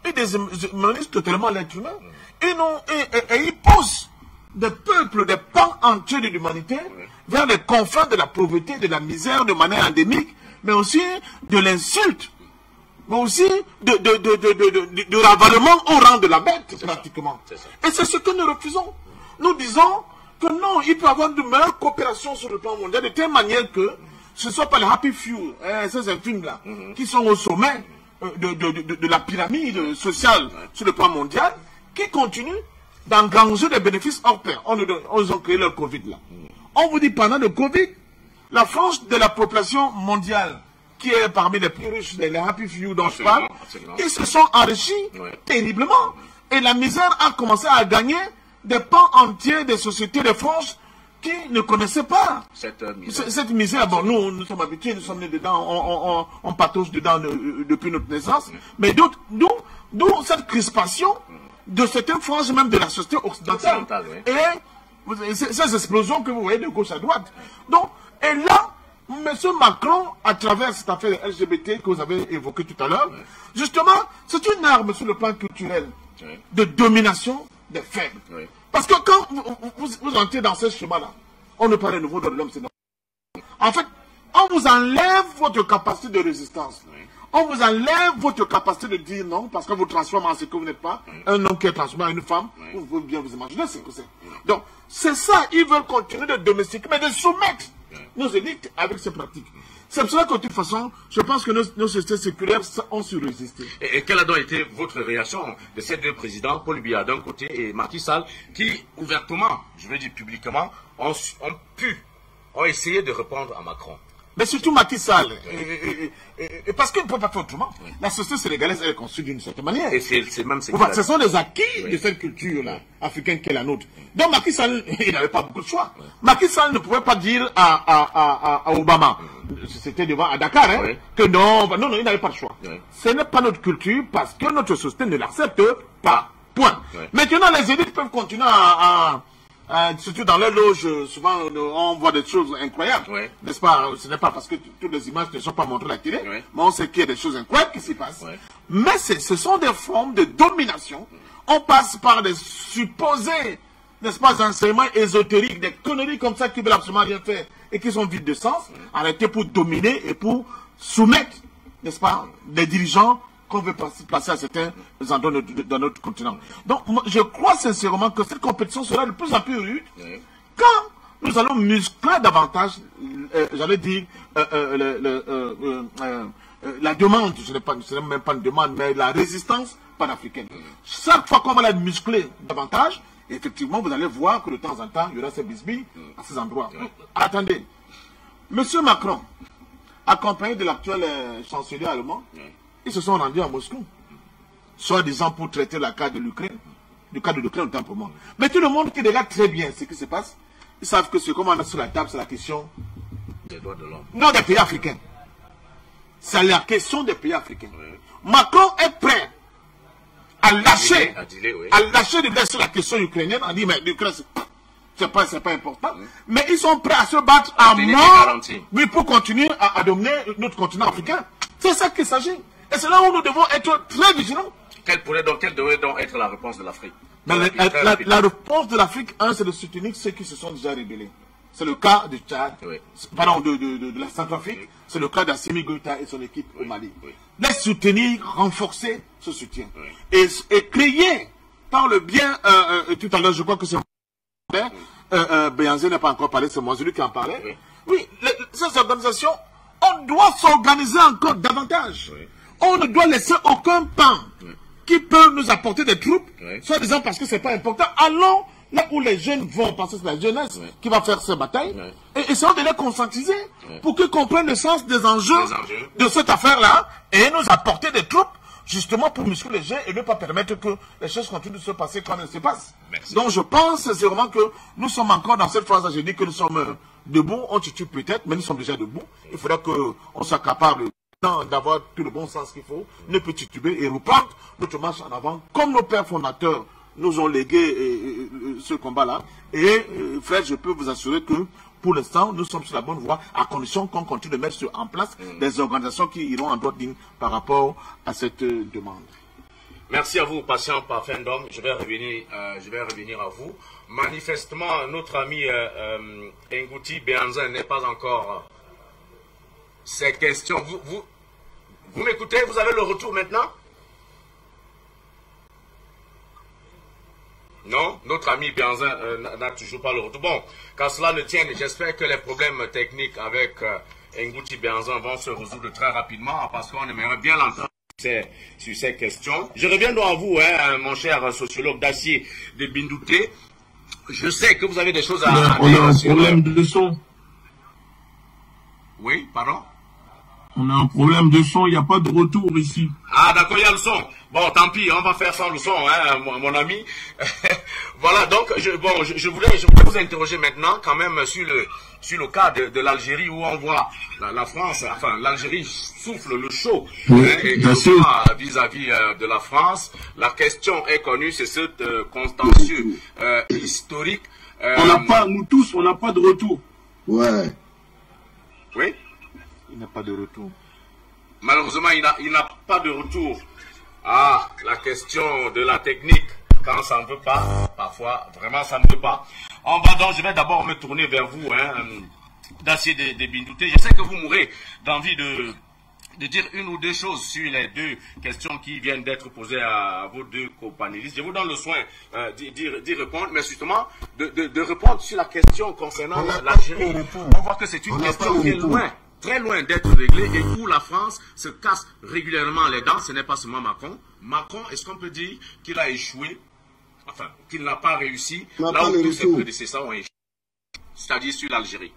Ils déshumanisent totalement l'être humain. Et ils poussent des peuples, des pans entiers de l'humanité vers les confins de la pauvreté, de la misère de manière endémique, mais aussi de l'insulte, mais aussi de ravalement au rang de la bête, pratiquement. Et c'est ce que nous refusons. Nous disons que non, il peut y avoir de meilleures coopérations sur le plan mondial, de telle manière que ce ne soit pas les happy few, ces films-là, qui sont au sommet de la pyramide sociale sur le plan mondial, qui continuent d'engranger des bénéfices hors pair. On nous a créé le Covid là. On vous dit pendant le Covid, la frange de la population mondiale, qui est parmi les plus riches, les happy few dont je parle, ils se sont enrichis terriblement. Et la misère a commencé à gagner des pans entiers des sociétés de France qui ne connaissaient pas cette misère. Bon, nous sommes habitués, nous sommes nés dedans, on patauge dedans depuis notre naissance. Mais d'où cette crispation de certaines franges même de la société occidentale. Et ces explosions que vous voyez de gauche à droite. Donc, et là, M. Macron, à travers cette affaire LGBT que vous avez évoquée tout à l'heure, justement, c'est une arme sur le plan culturel de domination des faibles. Parce que quand vous entrez dans ce schéma-là, on ne parle de nouveau de l'homme, c'est normal. En fait, on vous enlève votre capacité de résistance. On vous enlève votre capacité de dire non, parce qu'on vous transforme en ce que vous n'êtes pas. Un homme qui est transformé en une femme, vous pouvez bien vous imaginer ce que c'est. Donc, c'est ça, ils veulent continuer de domestiquer, mais de soumettre nos élites avec ces pratiques. C'est pour cela que de toute façon, je pense que nos sociétés séculaires ont su résister. Et quelle a donc été votre réaction de ces deux présidents, Paul Biya d'un côté et Macky Sall, qui ouvertement, je veux dire publiquement, ont essayé de répondre à Macron? Mais surtout Macky Sall, parce qu'il ne peut pas faire autrement. Oui. La société sénégalaise est construite d'une certaine manière. Et c'est même ce sont les acquis de cette culture-là, africaine qui est la nôtre. Donc Macky Sall, il n'avait pas beaucoup de choix. Oui. Macky Sall ne pouvait pas dire à Obama, c'était devant à Dakar, hein, que non, il n'avait pas de choix. Oui. Ce n'est pas notre culture parce que notre société ne l'accepte pas. Point. Oui. Maintenant, les élites peuvent continuer surtout dans les loges, souvent on voit des choses incroyables, n'est-ce pas? Ce n'est pas parce que toutes les images ne sont pas montrées à la télé, mais on sait qu'il y a des choses incroyables qui s'y passent. Mais ce sont des formes de domination. On passe par des supposés, n'est-ce pas, enseignements ésotériques, des conneries comme ça qui veulent absolument rien faire et qui sont vides de sens, arrêtés pour dominer et pour soumettre, n'est-ce pas, des dirigeants qu'on veut placer à certains endroits dans notre continent. Donc, je crois sincèrement que cette compétition sera de plus en plus rude quand nous allons muscler davantage, j'allais dire, la demande, ce n'est même pas une demande, mais la résistance panafricaine. Chaque fois qu'on va la muscler davantage, effectivement, vous allez voir que de temps en temps, il y aura ces bisbilles à ces endroits. Attendez, M. Macron, accompagné de l'actuel chancelier allemand, ils se sont rendus à Moscou, soi-disant pour traiter la carte de l'Ukraine, du cas de l'Ukraine autant pour moi. Mais tout le monde qui regarde très bien ce qui se passe, ils savent que ce qu'on a sur la table, c'est la question des droits de l'homme. Non, des pays africains. C'est la question des pays africains. Macron est prêt à lâcher, de laisser la question ukrainienne, on dit, mais l'Ukraine, c'est pas important. Mais ils sont prêts à se battre à mort, pour continuer à dominer notre continent africain. C'est ça qu'il s'agit. Et c'est là où nous devons être très vigilants. Quelle devrait donc être la réponse de l'Afrique? La réponse de l'Afrique, c'est de soutenir ceux qui se sont déjà rébellés. C'est le cas du Tchad, pardon, de la Centrafrique, c'est le cas d'Assimi Goïta et son équipe au Mali. Les soutenir, renforcer ce soutien. Et créer, par le bien, tout à l'heure, je crois que c'est Béanzé n'a pas encore parlé, c'est moi celui qui en parlait. Oui, ces organisations, on doit s'organiser encore davantage. On ne doit laisser aucun pan qui peut nous apporter des troupes, soit disant parce que c'est pas important. Allons là où les jeunes vont, parce que c'est la jeunesse qui va faire ces batailles, et essayons de les conscientiser pour qu'ils comprennent le sens des enjeux de cette affaire-là et nous apporter des troupes justement pour muscler les jeunes et ne pas permettre que les choses continuent de se passer comme elles se passent. Donc je pense sincèrement que nous sommes encore dans cette phase-là. Je dis que nous sommes debout, on titube peut-être, mais nous sommes déjà debout. Il faudra qu'on soit capable d'avoir tout le bon sens qu'il faut, ne peut tituber et reprendre notre marche en avant, comme nos pères fondateurs nous ont légué ce combat-là. Et frère, je peux vous assurer que pour l'instant, nous sommes sur la bonne voie, à condition qu'on continue de mettre en place des organisations qui iront en droite ligne par rapport à cette demande. Merci à vous, patient parfum d'homme. Je vais revenir à vous. Manifestement, notre ami Ngouti Béanzin n'est pas encore ces questions. Vous m'écoutez? Vous avez le retour maintenant? Non, notre ami Béanzin n'a toujours pas le retour. Bon, quand cela ne tienne, j'espère que les problèmes techniques avec Ngouti Béanzin vont se résoudre très rapidement parce qu'on aimerait bien l'entendre sur ces questions. Je reviens donc à vous, mon cher sociologue Dacier de Bindouté. Je sais que vous avez des choses à dire. On a un problème de son. Oui, pardon? On a un problème de son, il n'y a pas de retour ici. Ah d'accord, il y a le son. Bon, tant pis, on va faire sans le son, hein, mon ami. Voilà, donc, je voulais vous interroger maintenant quand même sur le cas de l'Algérie où on voit la France, enfin l'Algérie souffle le chaud vis-à-vis de la France. La question est connue, c'est ce contentieux historique. Nous tous, on n'a pas de retour. Ouais. Oui? Il n'a pas de retour. Malheureusement, il n'a pas de retour. Ah, la question de la technique, quand ça ne veut pas, parfois, vraiment, ça ne veut pas. Je vais d'abord me tourner vers vous, Dacier de Bindouté. Je sais que vous mourrez d'envie dire une ou deux choses sur les deux questions qui viennent d'être posées à vos deux co-panélistes. Je vous donne le soin d'y répondre, mais justement de répondre sur la question concernant l'Algérie. On voit que c'est une question qui est loin, très loin d'être réglée et où la France se casse régulièrement les dents. Ce n'est pas seulement Macron. Macron, est-ce qu'on peut dire qu'il a échoué, enfin, qu'il n'a pas réussi là où tous ses prédécesseurs ont échoué, c'est-à-dire sur l'Algérie?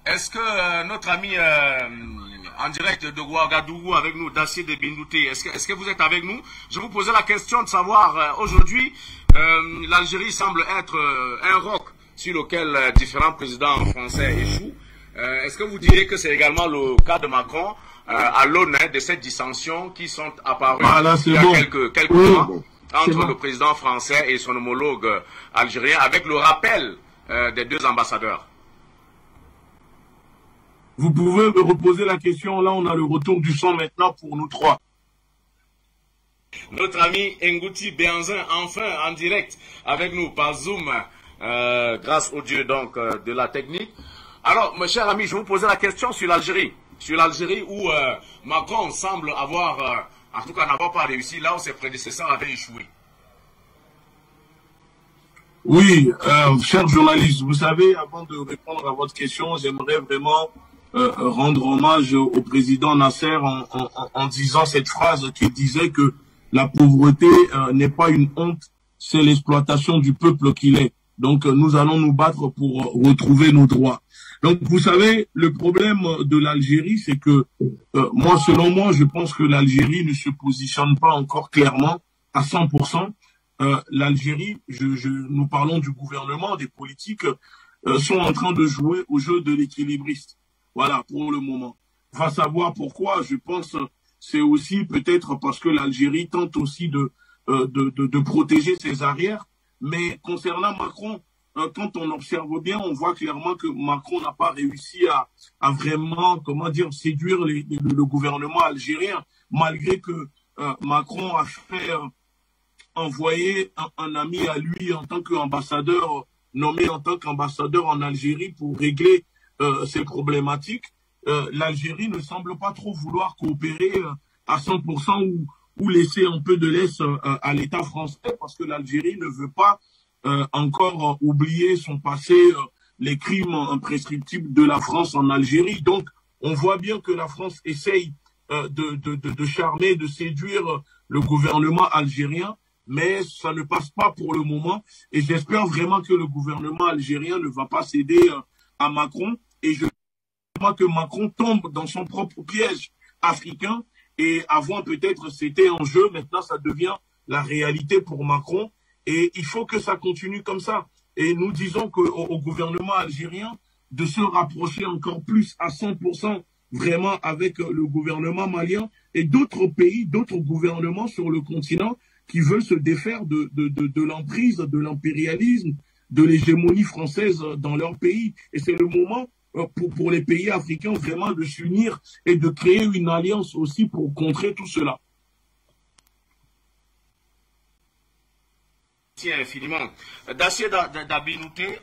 Est-ce que notre ami en direct de Ouagadougou avec nous, Dacier de Bindouté, est-ce que vous êtes avec nous? Je vous posais la question de savoir, aujourd'hui, l'Algérie semble être un roc sur lequel différents présidents français échouent. Est-ce que vous diriez que c'est également le cas de Macron à l'aune de cette dissension qui sont apparues il y a quelques mois entre le président français et son homologue algérien, avec le rappel des deux ambassadeurs? Vous pouvez me reposer la question. Là, on a le retour du son maintenant pour nous trois. Notre ami Ngouti Béanzin, enfin en direct avec nous par Zoom, grâce au dieu donc de la technique. Alors, mes chers amis, je vous posais la question sur l'Algérie. Sur l'Algérie où Macron semble avoir, en tout cas n'avoir pas réussi, là où ses prédécesseurs avaient échoué. Oui, chers journalistes, vous savez, avant de répondre à votre question, j'aimerais vraiment rendre hommage au président Nasser en disant cette phrase qui disait que la pauvreté n'est pas une honte, c'est l'exploitation du peuple qu'il est. Donc nous allons nous battre pour retrouver nos droits. Donc vous savez, le problème de l'Algérie, c'est que moi, selon moi, je pense que l'Algérie ne se positionne pas encore clairement à 100%. L'Algérie, nous parlons du gouvernement, des politiques, sont en train de jouer au jeu de l'équilibriste. Voilà, pour le moment. Va savoir pourquoi, je pense, c'est aussi peut-être parce que l'Algérie tente aussi de protéger ses arrières. Mais concernant Macron, quand on observe bien, on voit clairement que Macron n'a pas réussi à vraiment, comment dire, séduire le gouvernement algérien, malgré que Macron a fait envoyer un ami à lui en tant qu'ambassadeur, nommé en tant qu'ambassadeur en Algérie pour régler ces problématiques. L'Algérie ne semble pas trop vouloir coopérer à 100% ou laisser un peu de laisse à l'État français, parce que l'Algérie ne veut pas encore oublier son passé, les crimes imprescriptibles de la France en Algérie. Donc, on voit bien que la France essaye de charmer, de séduire le gouvernement algérien, mais ça ne passe pas pour le moment. Et j'espère vraiment que le gouvernement algérien ne va pas céder à Macron. Et je crois que Macron tombe dans son propre piège africain. Et avant, peut-être, c'était en jeu. Maintenant, ça devient la réalité pour Macron. Et il faut que ça continue comme ça. Et nous disons au gouvernement algérien de se rapprocher encore plus à 100% vraiment avec le gouvernement malien et d'autres pays, d'autres gouvernements sur le continent qui veulent se défaire de l'emprise, de l'impérialisme, de l'hégémonie française dans leur pays. Et c'est le moment pour les pays africains vraiment de s'unir et de créer une alliance aussi pour contrer tout cela. Merci infiniment. Dacier Dabinouté,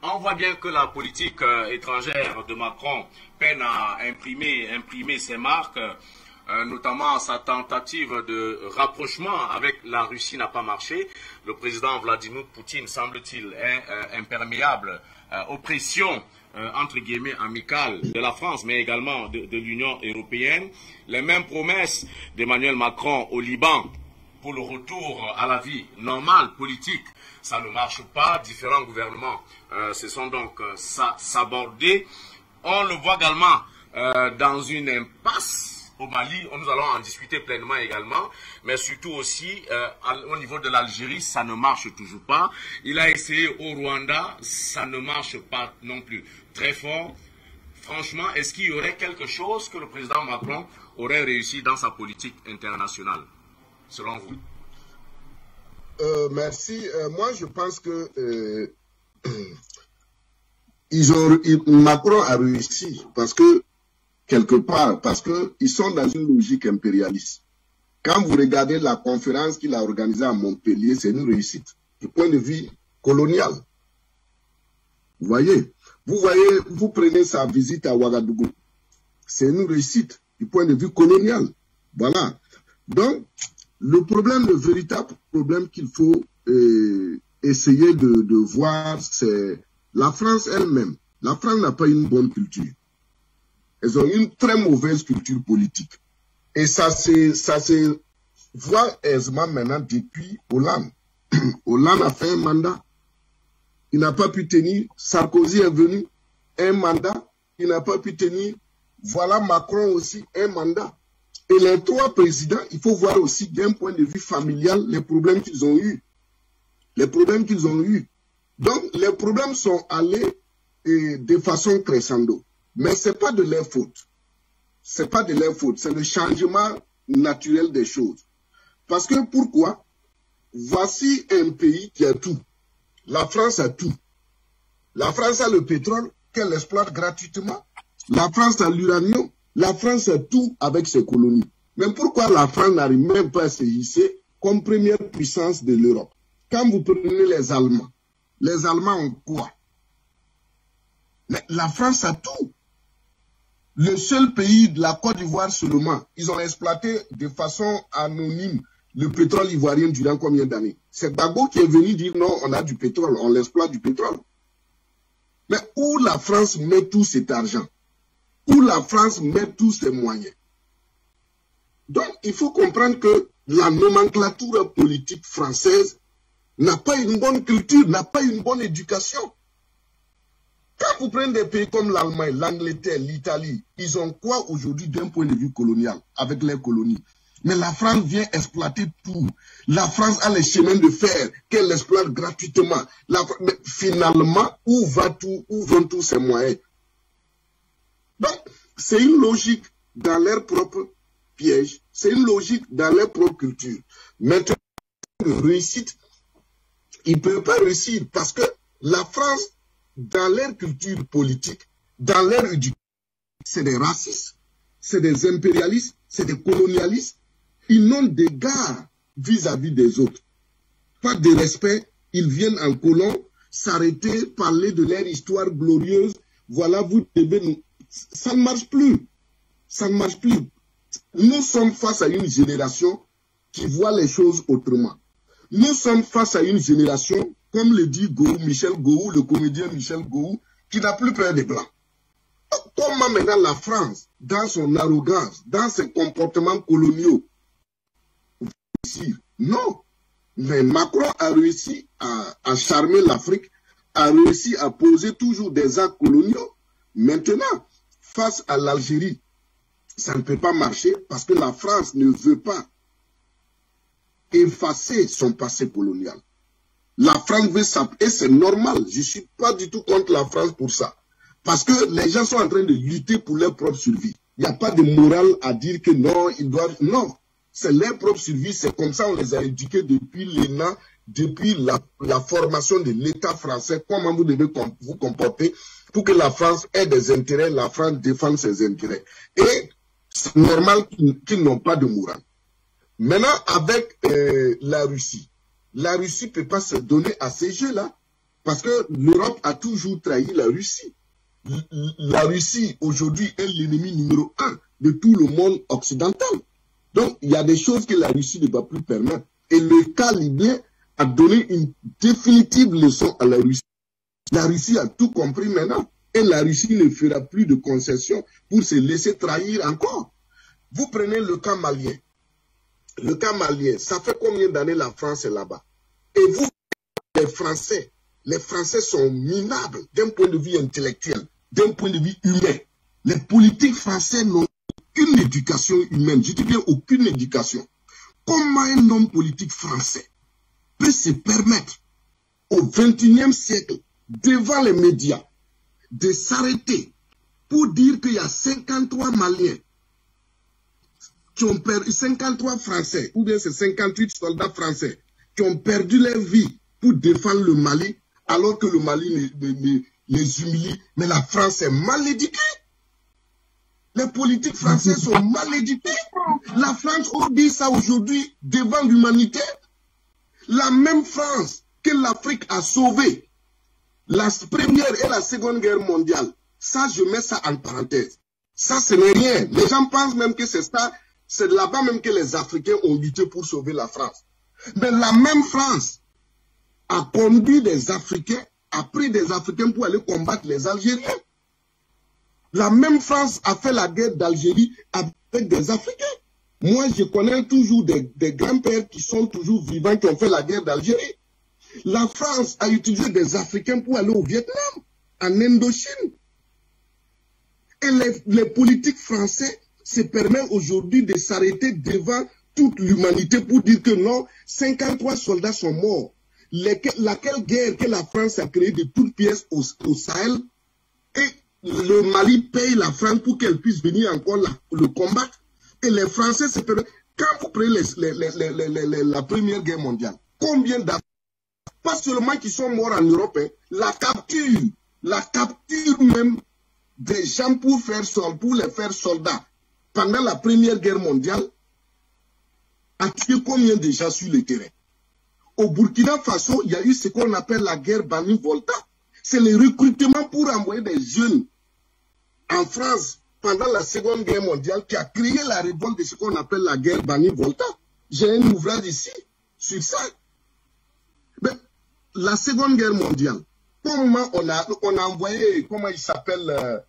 on voit bien que la politique étrangère de Macron peine à imprimer ses marques, notamment sa tentative de rapprochement avec la Russie n'a pas marché. Le président Vladimir Poutine, semble-t-il, est imperméable aux pressions entre guillemets amicales de la France, mais également de l'Union européenne. Les mêmes promesses d'Emmanuel Macron au Liban pour le retour à la vie normale, politique, ça ne marche pas. Différents gouvernements se sont donc sabordés. On le voit également dans une impasse au Mali. Nous allons en discuter pleinement également, mais surtout aussi au niveau de l'Algérie, ça ne marche toujours pas. Il a essayé au Rwanda, ça ne marche pas non plus très fort. Franchement, est-ce qu'il y aurait quelque chose que le président Macron aurait réussi dans sa politique internationale, selon vous? Merci. Moi, je pense que Macron a réussi parce que, quelque part, parce qu'ils sont dans une logique impérialiste. Quand vous regardez la conférence qu'il a organisée à Montpellier, c'est une réussite du point de vue colonial. Vous voyez, vous prenez sa visite à Ouagadougou, c'est une réussite du point de vue colonial. Voilà. Donc, le problème, le véritable problème qu'il faut essayer de voir, c'est la France elle-même. La France n'a pas une bonne culture. Elles ont une très mauvaise culture politique. Et ça se voit aisément maintenant depuis Hollande. Hollande a fait un mandat. Il n'a pas pu tenir. Sarkozy est venu. Un mandat. Il n'a pas pu tenir. Voilà Macron aussi, un mandat. Et les trois présidents, il faut voir aussi d'un point de vue familial les problèmes qu'ils ont eus. Les problèmes qu'ils ont eus. Donc, les problèmes sont allés de façon crescendo. Mais ce n'est pas de leur faute. Ce n'est pas de leur faute. C'est le changement naturel des choses. Parce que pourquoi? Voici un pays qui a tout. La France a tout. La France a le pétrole qu'elle exploite gratuitement. La France a l'uranium. La France a tout avec ses colonies. Mais pourquoi la France n'arrive même pas à se hisser comme première puissance de l'Europe? Quand vous prenez les Allemands ont quoi? Mais la France a tout. Le seul pays de la Côte d'Ivoire seulement, ils ont exploité de façon anonyme le pétrole ivoirien durant combien d'années? C'est Gbagbo qui est venu dire non, on a du pétrole, on l'exploite du pétrole. Mais où la France met tout cet argent? Où la France met tous ses moyens? Donc, il faut comprendre que la nomenclature politique française n'a pas une bonne culture, n'a pas une bonne éducation. Quand vous prenez des pays comme l'Allemagne, l'Angleterre, l'Italie, ils ont quoi aujourd'hui d'un point de vue colonial, avec les colonies? Mais la France vient exploiter tout. La France a les chemins de fer qu'elle exploite gratuitement. Mais finalement, où vont tous ces moyens? Donc, c'est une logique dans leur propre piège, c'est une logique dans leur propre culture. Maintenant, réussite, ils ne peuvent pas réussir parce que la France, dans leur culture politique, dans leur éducation, c'est des racistes, c'est des impérialistes, c'est des colonialistes. Ils n'ont d'égard vis-à-vis des autres. Pas de respect, ils viennent en colon, s'arrêter, parler de leur histoire glorieuse. Voilà, vous devez nous... Ça ne marche plus. Ça ne marche plus. Nous sommes face à une génération qui voit les choses autrement. Nous sommes face à une génération, comme le dit Michel Gou, le comédien Michel Gou, qui n'a plus peur des Blancs. Comment maintenant la France, dans son arrogance, dans ses comportements coloniaux, réussir? Non. Mais Macron a réussi à charmer l'Afrique, a réussi à poser toujours des actes coloniaux. Maintenant, face à l'Algérie, ça ne peut pas marcher parce que la France ne veut pas effacer son passé colonial. La France veut ça, et c'est normal. Je ne suis pas du tout contre la France pour ça. Parce que les gens sont en train de lutter pour leur propre survie. Il n'y a pas de morale à dire que non, ils doivent... Non, c'est leur propre survie. C'est comme ça on les a éduqués depuis l'ENA, depuis la formation de l'État français. Comment vous devez vous comporter pour que la France ait des intérêts, la France défende ses intérêts. Et c'est normal qu'ils n'ont pas de morale. Maintenant, avec la Russie ne peut pas se donner à ces jeux-là. Parce que l'Europe a toujours trahi la Russie. La Russie, aujourd'hui, est l'ennemi numéro 1 de tout le monde occidental. Donc, il y a des choses que la Russie ne va plus permettre. Et le cas libyen a donné une définitive leçon à la Russie. La Russie a tout compris maintenant. Et la Russie ne fera plus de concessions pour se laisser trahir encore. Vous prenez le cas malien. Le cas malien, ça fait combien d'années la France est là-bas? Et vous, les Français sont minables d'un point de vue intellectuel, d'un point de vue humain. Les politiques français n'ont aucune éducation humaine. Je dis bien aucune éducation. Comment un homme politique français peut se permettre au XXIe siècle, devant les médias, de s'arrêter pour dire qu'il y a 53 Maliens qui ont perdu, 53 Français, ou bien c'est 58 soldats français qui ont perdu leur vie pour défendre le Mali, alors que le Mali les humilie. Mais la France est mal éduquée. Les politiques français sont mal éduqués. La France oublie ça aujourd'hui devant l'humanité. La même France que l'Afrique a sauvée, la première et la seconde guerre mondiale, ça je mets ça en parenthèse. Ça ce n'est rien. Les gens pensent même que c'est ça, c'est là-bas même que les Africains ont lutté pour sauver la France. Mais la même France a conduit des Africains, a pris des Africains pour aller combattre les Algériens. La même France a fait la guerre d'Algérie avec des Africains. Moi, je connais toujours des grands-pères qui sont toujours vivants, qui ont fait la guerre d'Algérie. La France a utilisé des Africains pour aller au Vietnam, en Indochine. Et les politiques français se permettent aujourd'hui de s'arrêter devant toute l'humanité pour dire que non, 53 soldats sont morts. Laquelle guerre que la France a créée de toutes pièces au Sahel, et le Mali paye la France pour qu'elle puisse venir encore le combattre. Et les Français se permettent. Quand vous prenez la Première Guerre mondiale, combien d'Africains, pas seulement qui sont morts en Europe, hein, la capture même des gens pour les faire soldats pendant la Première Guerre mondiale, a tué combien de gens sur le terrain? Au Burkina Faso, il y a eu ce qu'on appelle la guerre Bani-Volta. C'est le recrutement pour envoyer des jeunes en France pendant la Seconde Guerre mondiale qui a créé la révolte de ce qu'on appelle la guerre Bani-Volta. J'ai un ouvrage ici sur ça. Mais la Seconde Guerre mondiale, comment on a envoyé, comment il s'appelle,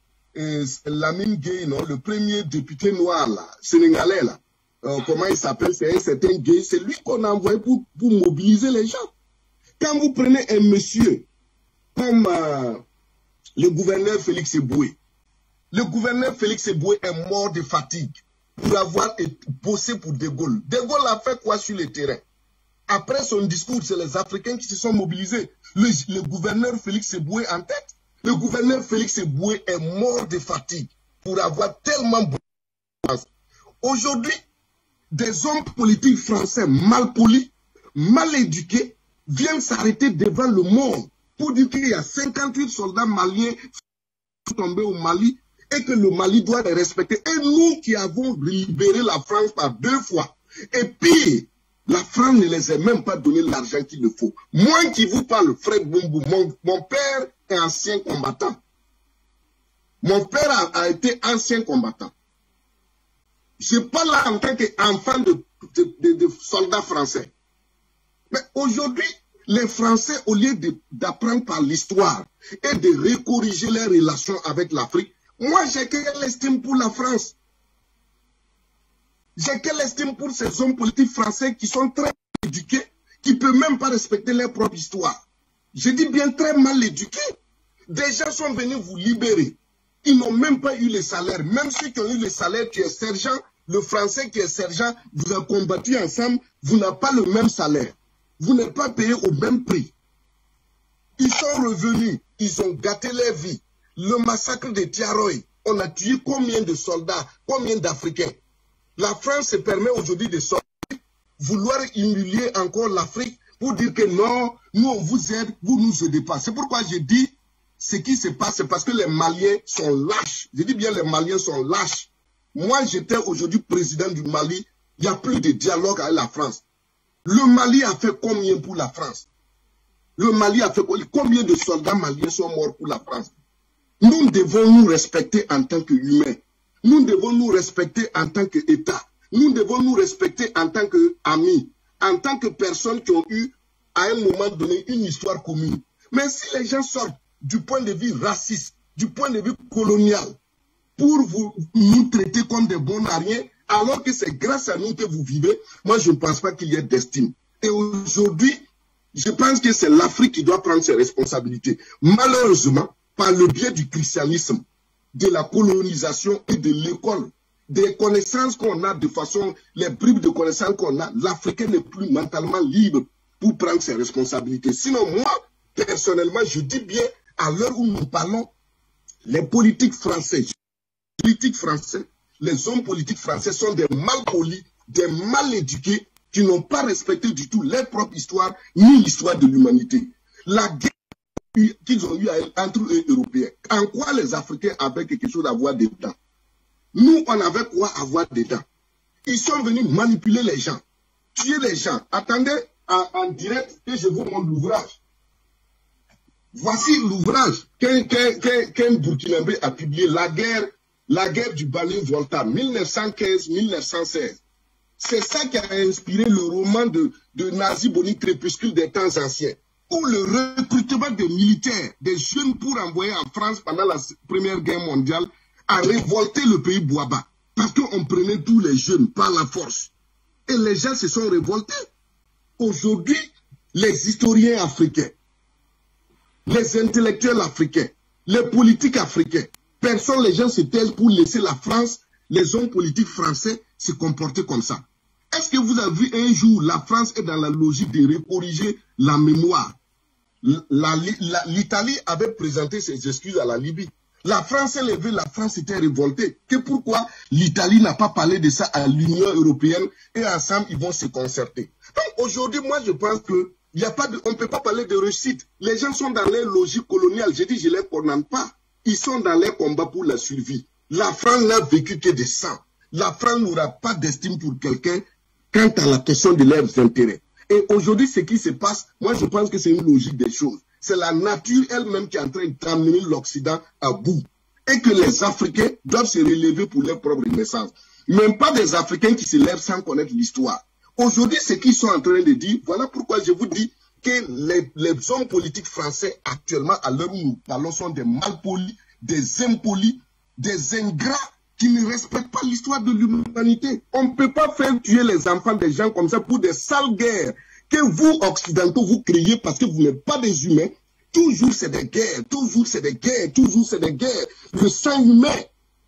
Lamine Gueye, non, le premier député noir, là, sénégalais, là. Comment il s'appelle, c'est un certain Gueye, c'est lui qu'on a envoyé pour mobiliser les gens. Quand vous prenez un monsieur comme le gouverneur Félix Eboué, le gouverneur Félix Eboué est mort de fatigue pour avoir bossé pour De Gaulle. De Gaulle a fait quoi sur le terrain? Après son discours, c'est les Africains qui se sont mobilisés. Le gouverneur Félix Eboué en tête. Le gouverneur Félix Eboué est mort de fatigue pour avoir tellement bossé. Aujourd'hui, des hommes politiques français mal polis, mal éduqués, viennent s'arrêter devant le monde pour dire qu'il y a 58 soldats maliens tombés au Mali et que le Mali doit les respecter. Et nous qui avons libéré la France par 2 fois, et pire, la France ne les a même pas donné l'argent qu'il faut. Moi qui vous parle, Fred Bombou, mon père est ancien combattant. Mon père a été ancien combattant. Je parle là en tant qu'enfant de soldats français. Mais aujourd'hui, les Français, au lieu d'apprendre par l'histoire et de recorriger leurs relations avec l'Afrique, moi j'ai quelle estime pour la France. J'ai quelle estime pour ces hommes politiques français qui sont très éduqués, qui ne peuvent même pas respecter leur propre histoire. Je dis bien très mal éduqués. Des gens sont venus vous libérer. Ils n'ont même pas eu les salaires. Même ceux qui ont eu les salaires, qui est sergent, le français qui est sergent, vous avez combattu ensemble, vous n'avez pas le même salaire. Vous n'êtes pas payé au même prix. Ils sont revenus, ils ont gâté leur vie. Le massacre de Tiaroy, on a tué combien de soldats, combien d'Africains? La France se permet aujourd'hui de sortir, vouloir humilier encore l'Afrique pour dire que non, nous on vous aide, vous nous aidez pas. C'est pourquoi je dis, ce qui se passe, c'est parce que les Maliens sont lâches. Je dis bien les Maliens sont lâches. Moi, j'étais aujourd'hui président du Mali. Il n'y a plus de dialogue avec la France. Le Mali a fait combien pour la France? Le Mali a fait combien de soldats maliens sont morts pour la France? Nous devons nous respecter en tant qu'humains. Nous devons nous respecter en tant qu'État. Nous devons nous respecter en tant qu'amis, en tant que personnes qui ont eu, à un moment donné, une histoire commune. Mais si les gens sortent du point de vue raciste, du point de vue colonial, pour nous traiter comme des bons à rien, alors que c'est grâce à nous que vous vivez, moi je ne pense pas qu'il y ait d'estime. Et aujourd'hui, je pense que c'est l'Afrique qui doit prendre ses responsabilités. Malheureusement, par le biais du christianisme, de la colonisation et de l'école, des connaissances qu'on a de façon, les bribes de connaissances qu'on a, l'Africain n'est plus mentalement libre pour prendre ses responsabilités. Sinon, moi, personnellement, je dis bien, à l'heure où nous parlons, les politiques français, les hommes politiques français sont des mal polis, des mal éduqués, qui n'ont pas respecté du tout leur propre histoire, ni l'histoire de l'humanité. La guerre qu'ils ont eue entre eux Européens, en quoi les Africains avaient quelque chose à voir dedans? Nous, on avait quoi avoir dedans. Ils sont venus manipuler les gens, tuer les gens. Attendez en direct que je vous montre l'ouvrage. Voici l'ouvrage qu'un Burkinabé a publié, la guerre du Bali-Volta, 1915-1916. C'est ça qui a inspiré le roman de Nazi Boni Crépuscule des temps anciens, où le recrutement des militaires, des jeunes pour envoyer en France pendant la Première Guerre mondiale, a révolté le pays Bouaba. Parce qu'on prenait tous les jeunes par la force. Et les gens se sont révoltés. Aujourd'hui, les historiens africains, les intellectuels africains, les politiques africains, personne, les gens se taisent pour laisser la France, les hommes politiques français se comporter comme ça. Est-ce que vous avez vu un jour, la France est dans la logique de recorriger la mémoire? L'Italie avait présenté ses excuses à la Libye. La France s'est levée, la France était révoltée. Que pourquoi l'Italie n'a pas parlé de ça à l'Union européenne et ensemble ils vont se concerter. Donc aujourd'hui, moi je pense que on ne peut pas parler de réussite. Les gens sont dans leur logique coloniale. Je dis, je ne les condamne pas. Ils sont dans leur combat pour la survie. La France n'a vécu que de sang. La France n'aura pas d'estime pour quelqu'un quant à la question de leurs intérêts. Et aujourd'hui, ce qui se passe, moi je pense que c'est une logique des choses. C'est la nature elle-même qui est en train d'amener l'Occident à bout. Et que les Africains doivent se relever pour leur propre naissance. Même pas des Africains qui se lèvent sans connaître l'histoire. Aujourd'hui, ce qu'ils sont en train de dire, voilà pourquoi je vous dis que les hommes politiques français actuellement, à l'heure où nous parlons, sont des malpolis, des impolis, des ingrats qui ne respectent pas l'histoire de l'humanité. On ne peut pas faire tuer les enfants des gens comme ça pour des sales guerres que vous, occidentaux, vous créez parce que vous n'êtes pas des humains. Toujours c'est des guerres, toujours c'est des guerres, toujours c'est des guerres. Le sang humain,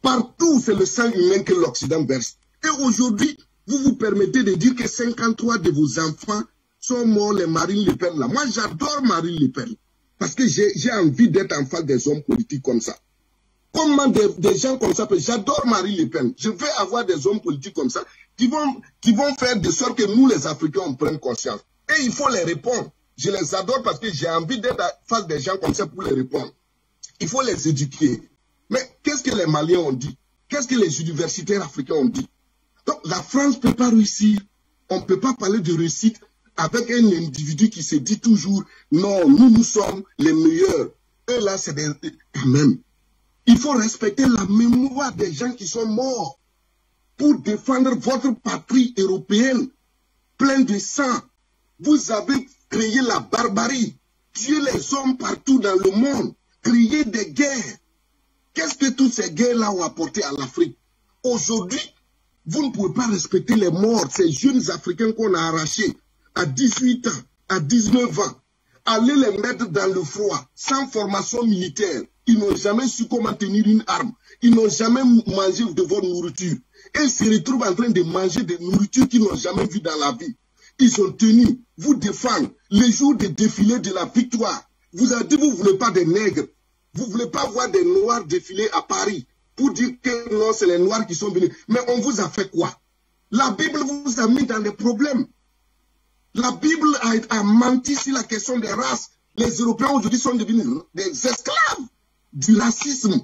partout c'est le sang humain que l'Occident verse. Et aujourd'hui, vous vous permettez de dire que 53 de vos enfants sont morts, les Marine Le Pen là. Moi j'adore Marine Le Pen parce que j'ai envie d'être en face des hommes politiques comme ça. Comment des gens comme ça, j'adore Marine Le Pen. Je vais avoir des hommes politiques comme ça qui vont faire de sorte que nous les Africains on prenne conscience. Et il faut les répondre. Je les adore parce que j'ai envie d'être en face des gens comme ça pour les répondre. Il faut les éduquer. Mais qu'est-ce que les Maliens ont dit? Qu'est-ce que les universitaires africains ont dit? Donc la France ne peut pas réussir. On ne peut pas parler de réussite avec un individu qui se dit toujours non, nous sommes les meilleurs. Et là, c'est quand même. Il faut respecter la mémoire des gens qui sont morts pour défendre votre patrie européenne pleine de sang. Vous avez créé la barbarie, tué les hommes partout dans le monde, créé des guerres. Qu'est-ce que toutes ces guerres-là ont apporté à l'Afrique? Aujourd'hui, vous ne pouvez pas respecter les morts, ces jeunes Africains qu'on a arrachés à 18 ans, à 19 ans. Allez les mettre dans le froid, sans formation militaire. Ils n'ont jamais su comment tenir une arme. Ils n'ont jamais mangé de votre nourriture. Et ils se retrouvent en train de manger des nourritures qu'ils n'ont jamais vues dans la vie. Ils ont tenu, vous défendre, les jours de défilé de la victoire. Vous avez dit, vous ne voulez pas des nègres. Vous ne voulez pas voir des noirs défiler à Paris pour dire que non, c'est les noirs qui sont venus. Mais on vous a fait quoi? La Bible vous a mis dans des problèmes. La Bible a menti sur la question des races. Les Européens aujourd'hui sont devenus des esclaves du racisme.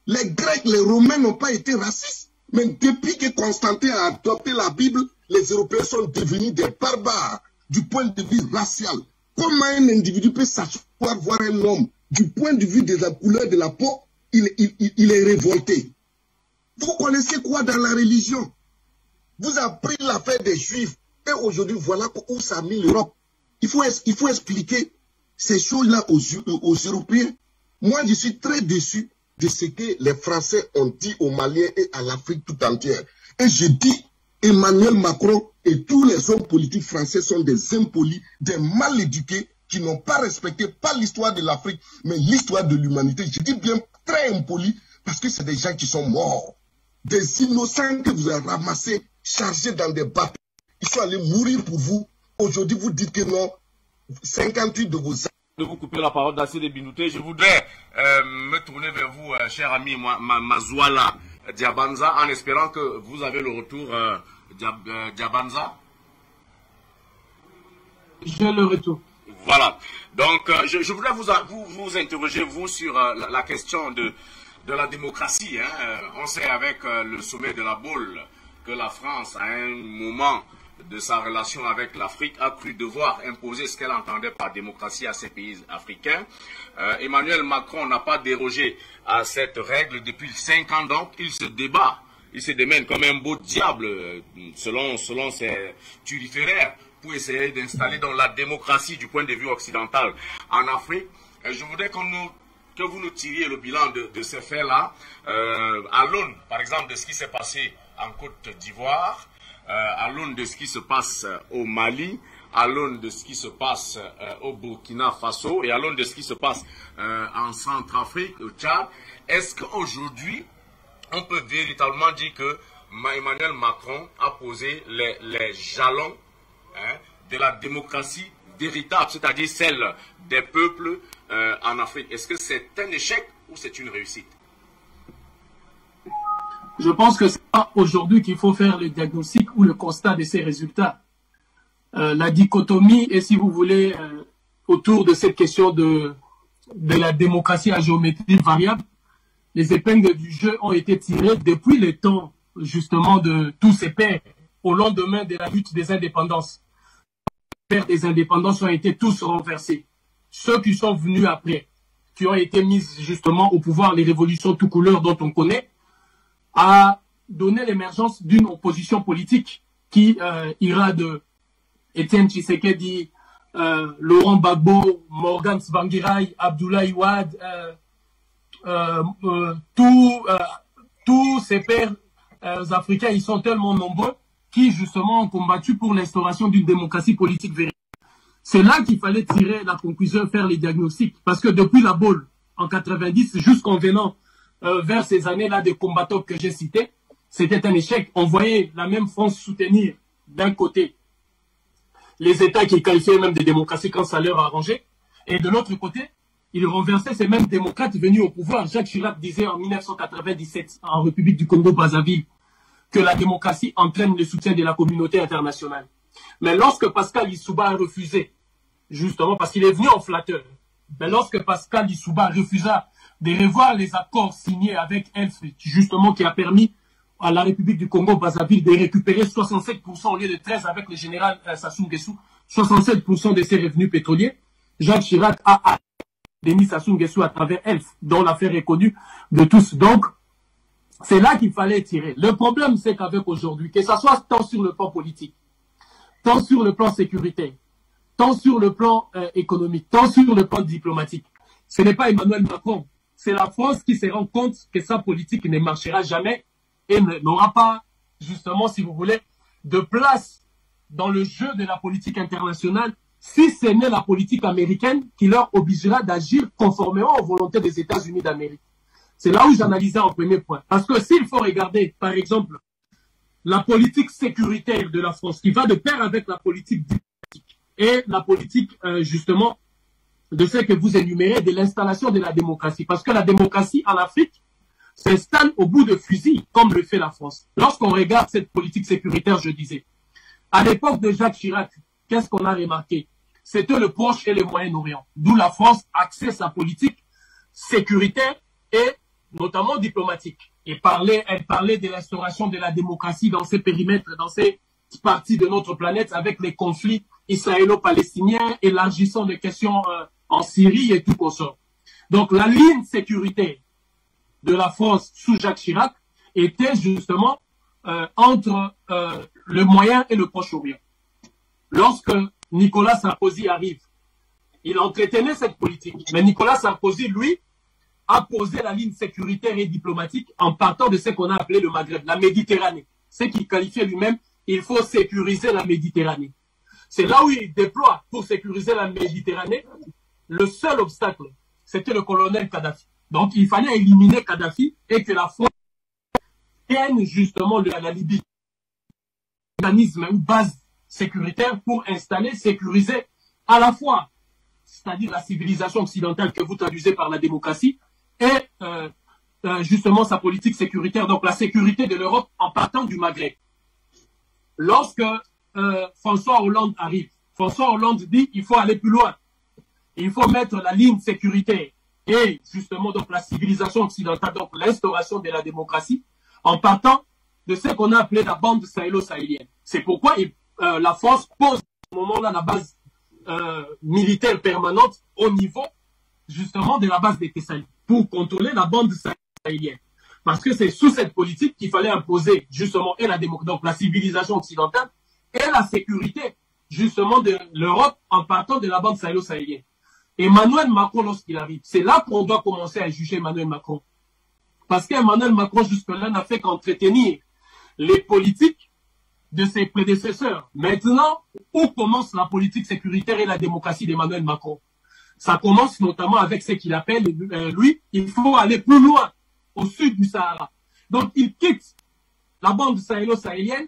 Les Grecs, les Romains n'ont pas été racistes. Mais depuis que Constantin a adopté la Bible, les Européens sont devenus des barbares du point de vue racial. Comment un individu peut s'asseoir voir un homme du point de vue de la couleur de la peau, il est révolté. Vous connaissez quoi dans la religion? Vous avez pris l'affaire des Juifs et aujourd'hui voilà où ça a mis l'Europe. Il faut expliquer ces choses-là aux Européens. Moi je suis très déçu de ce que les Français ont dit aux Maliens et à l'Afrique tout entière. Et je dis, Emmanuel Macron et tous les hommes politiques français sont des impolis, des mal éduqués, qui n'ont pas respecté pas l'histoire de l'Afrique, mais l'histoire de l'humanité. Je dis bien très impolis, parce que c'est des gens qui sont morts. Des innocents que vous avez ramassés, chargés dans des bateaux. Ils sont allés mourir pour vous. Aujourd'hui, vous dites que non, 58 de vos... De vous couper la parole d'Assé de Binouté, je voudrais me tourner vers vous, cher ami Mazouala Diabanza, en espérant que vous avez le retour Diabanza. J'ai le retour. Voilà. Donc, je voudrais vous interroger, vous, sur la question de la démocratie. Hein. On sait avec le sommet de la Baule que la France, à un moment de sa relation avec l'Afrique, a cru devoir imposer ce qu'elle entendait par démocratie à ces pays africains. Emmanuel Macron n'a pas dérogé à cette règle depuis 5 ans, donc il se débat. Il se démène comme un beau diable, selon ses turiféraires, pour essayer d'installer dans la démocratie du point de vue occidental en Afrique. Je voudrais que vous nous tiriez le bilan de ces faits-là, à l'aune, par exemple, de ce qui s'est passé en Côte d'Ivoire, à l'aune de ce qui se passe au Mali, à l'aune de ce qui se passe au Burkina Faso et à l'aune de ce qui se passe en Centrafrique, au Tchad. Est-ce qu'aujourd'hui, on peut véritablement dire que Emmanuel Macron a posé les jalons de la démocratie véritable, c'est-à-dire celle des peuples en Afrique? Est-ce que c'est un échec ou c'est une réussite? Je pense que c'est pas aujourd'hui qu'il faut faire le diagnostic ou le constat de ces résultats. La dichotomie est, si vous voulez, autour de cette question de la démocratie à géométrie variable. Les épingles du jeu ont été tirées depuis le temps, justement, de tous ces pères, au lendemain de la lutte des indépendances. Les pères des indépendances ont été tous renversés. Ceux qui sont venus après, qui ont été mis justement au pouvoir, les révolutions tout couleur dont on connaît, a donné l'émergence d'une opposition politique qui ira de Étienne Tshisekedi, Laurent Gbagbo, Morgan Tsvangirai, Abdoulaye Wade, tous ces pères africains, ils sont tellement nombreux qui justement ont combattu pour l'instauration d'une démocratie politique véritable. C'est là qu'il fallait tirer la conclusion, faire les diagnostics, parce que depuis la Baule, en 90, jusqu'en venant vers ces années-là des combattants que j'ai cités, c'était un échec. On voyait la même France soutenir d'un côté les États qui qualifiaient même de démocratie quand ça leur arrangeait, et de l'autre côté, ils renversaient ces mêmes démocrates venus au pouvoir. Jacques Chirac disait en 1997, en République du Congo-Brazzaville, que la démocratie entraîne le soutien de la communauté internationale. Mais lorsque Pascal Lissouba a refusé, justement parce qu'il est venu en flatteur, mais lorsque Pascal Lissouba refusa de revoir les accords signés avec Elf, justement qui a permis à la République du Congo-Brazzaville de récupérer 67% au lieu de 13% avec le général Sassou Nguesso, 67% de ses revenus pétroliers, Jacques Chirac a Denis Sassou Nguesso à travers Elf, dont l'affaire est connue de tous. Donc, c'est là qu'il fallait tirer. Le problème, c'est qu'avec aujourd'hui, que ça soit tant sur le plan politique, tant sur le plan sécuritaire, tant sur le plan économique, tant sur le plan diplomatique, ce n'est pas Emmanuel Macron, c'est la France qui se rend compte que sa politique ne marchera jamais et n'aura pas, justement, si vous voulez, de place dans le jeu de la politique internationale, si ce n'est la politique américaine qui leur obligera d'agir conformément aux volontés des États-Unis d'Amérique. C'est là où j'analysais en premier point. Parce que s'il faut regarder, par exemple, la politique sécuritaire de la France, qui va de pair avec la politique diplomatique et la politique, justement, de ce que vous énumérez, de l'installation de la démocratie. Parce que la démocratie en Afrique s'installe au bout de fusil, comme le fait la France. Lorsqu'on regarde cette politique sécuritaire, je disais, à l'époque de Jacques Chirac, qu'est-ce qu'on a remarqué? C'était le Proche et le Moyen-Orient, d'où la France axait sa politique sécuritaire et notamment diplomatique. Elle parlait de l'instauration de la démocratie dans ces périmètres, dans ces parties de notre planète, avec les conflits israélo-palestiniens, élargissant les questions en Syrie et tout consort. Donc la ligne sécuritaire de la France sous Jacques Chirac était justement entre le Moyen et le Proche-Orient. Lorsque Nicolas Sarkozy arrive, il entretenait cette politique. Mais Nicolas Sarkozy, lui, a posé la ligne sécuritaire et diplomatique en partant de ce qu'on a appelé le Maghreb, la Méditerranée. Ce qu'il qualifiait lui-même, il faut sécuriser la Méditerranée. C'est là où il déploie pour sécuriser la Méditerranée. Le seul obstacle, c'était le colonel Kadhafi. Donc il fallait éliminer Kadhafi et que la France tienne justement la Libye. Organisme ou base sécuritaire pour installer, sécuriser à la fois, c'est-à-dire la civilisation occidentale que vous traduisez par la démocratie, et justement sa politique sécuritaire, donc la sécurité de l'Europe en partant du Maghreb. Lorsque François Hollande arrive, François Hollande dit il faut aller plus loin. Il faut mettre la ligne sécuritaire et justement donc la civilisation occidentale, donc l'instauration de la démocratie, en partant de ce qu'on a appelé la bande sahélo-sahélienne. C'est pourquoi la France pose à ce moment-là la base militaire permanente au niveau justement de la base des Tessalies pour contrôler la bande sahélienne. Parce que c'est sous cette politique qu'il fallait imposer justement et donc la civilisation occidentale et la sécurité justement de l'Europe en partant de la bande sahélo-sahélienne. Emmanuel Macron, lorsqu'il arrive, c'est là qu'on doit commencer à juger Emmanuel Macron. Parce qu'Emmanuel Macron, jusque-là, n'a fait qu'entretenir les politiques de ses prédécesseurs. Maintenant, où commence la politique sécuritaire et la démocratie d'Emmanuel Macron? Ça commence notamment avec ce qu'il appelle, lui, il faut aller plus loin, au sud du Sahara. Donc, il quitte la bande sahélo-sahélienne,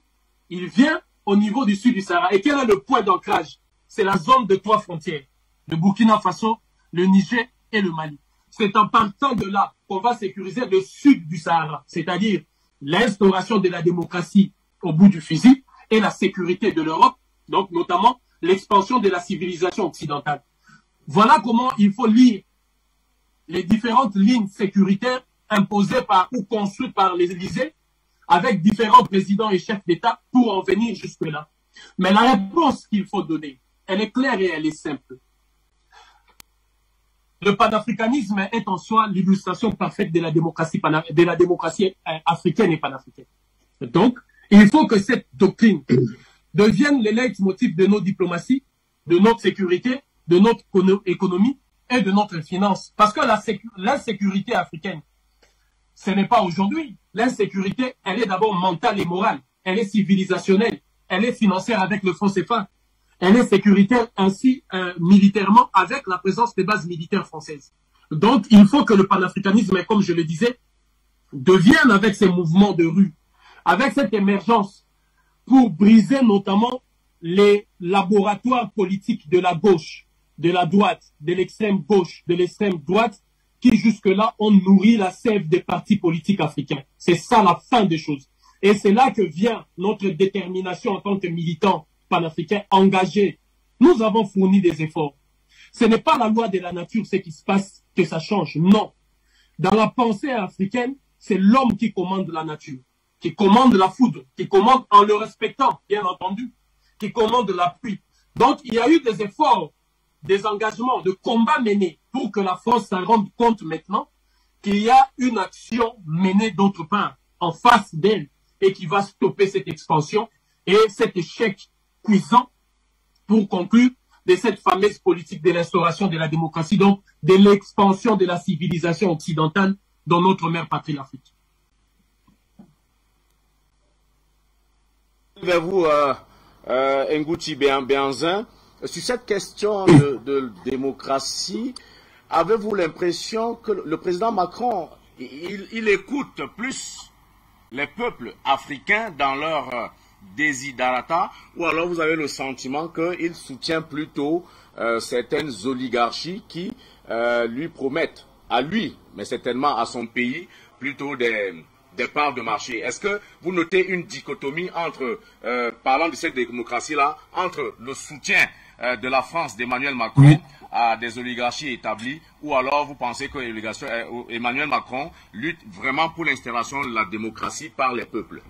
il vient au niveau du sud du Sahara. Et quel est le point d'ancrage? C'est la zone de 3 frontières. Le Burkina Faso, le Niger et le Mali. C'est en partant de là qu'on va sécuriser le sud du Sahara, c'est-à-dire l'instauration de la démocratie au bout du fusil et la sécurité de l'Europe, donc notamment l'expansion de la civilisation occidentale. Voilà comment il faut lire les différentes lignes sécuritaires imposées par ou construites par les Élysées avec différents présidents et chefs d'État pour en venir jusque-là. Mais la réponse qu'il faut donner, elle est claire et elle est simple. Le panafricanisme est en soi l'illustration parfaite de la démocratie africaine et panafricaine. Donc, il faut que cette doctrine devienne le leitmotiv de nos diplomaties, de notre sécurité, de notre économie et de notre finance. Parce que l'insécurité africaine, ce n'est pas aujourd'hui. L'insécurité, elle est d'abord mentale et morale. Elle est civilisationnelle. Elle est financière avec le franc CFA. Elle est sécuritaire ainsi militairement avec la présence des bases militaires françaises. Donc, il faut que le panafricanisme, comme je le disais, devienne avec ces mouvements de rue, avec cette émergence pour briser notamment les laboratoires politiques de la gauche, de la droite, de l'extrême gauche, de l'extrême droite, qui jusque-là ont nourri la sève des partis politiques africains. C'est ça la fin des choses. Et c'est là que vient notre détermination en tant que militants panafricains engagés. Nous avons fourni des efforts. Ce n'est pas la loi de la nature, ce qui se passe, que ça change. Non. Dans la pensée africaine, c'est l'homme qui commande la nature, qui commande la foudre, qui commande en le respectant, bien entendu, qui commande la pluie. Donc, il y a eu des efforts, des engagements, de combats menés pour que la France s'en rende compte maintenant qu'il y a une action menée d'autre part, en face d'elle, et qui va stopper cette expansion et cet échec cuisant pour conclure de cette fameuse politique de l'instauration de la démocratie, donc de l'expansion de la civilisation occidentale dans notre mère patrie, l'Afrique. Vers vous, Ngouti Béanzin, sur cette question de démocratie, avez-vous l'impression que le président Macron, il écoute plus les peuples africains dans leur desiderata, ou alors vous avez le sentiment qu'il soutient plutôt certaines oligarchies qui lui promettent, à lui, mais certainement à son pays, plutôt des parts de marché? Est-ce que vous notez une dichotomie entre, parlant de cette démocratie-là, entre le soutien de la France d'Emmanuel Macron à des oligarchies établies, ou alors vous pensez que Emmanuel Macron lutte vraiment pour l'installation de la démocratie par les peuples?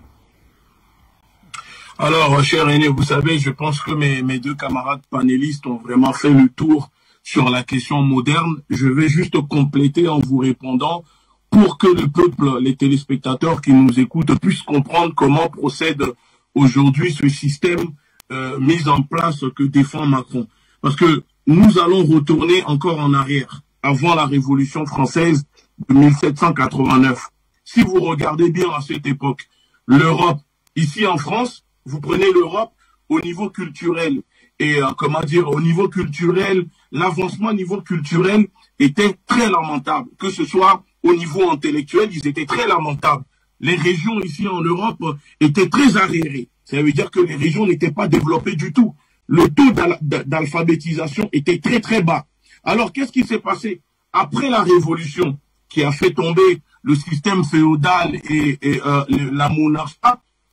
Alors, cher René, vous savez, je pense que mes deux camarades panélistes ont vraiment fait le tour sur la question moderne. Je vais juste compléter en vous répondant pour que le peuple, les téléspectateurs qui nous écoutent, puissent comprendre comment procède aujourd'hui ce système mis en place que défend Macron. Parce que nous allons retourner encore en arrière, avant la Révolution française de 1789. Si vous regardez bien à cette époque, l'Europe, ici en France, vous prenez l'Europe au niveau culturel. Et au niveau culturel, l'avancement au niveau culturel était très lamentable. Que ce soit au niveau intellectuel, ils étaient très lamentables. Les régions ici en Europe étaient très arriérées. Ça veut dire que les régions n'étaient pas développées du tout. Le taux d'alphabétisation était très très bas. Alors qu'est-ce qui s'est passé? Après la Révolution, qui a fait tomber le système féodal et la monarchie,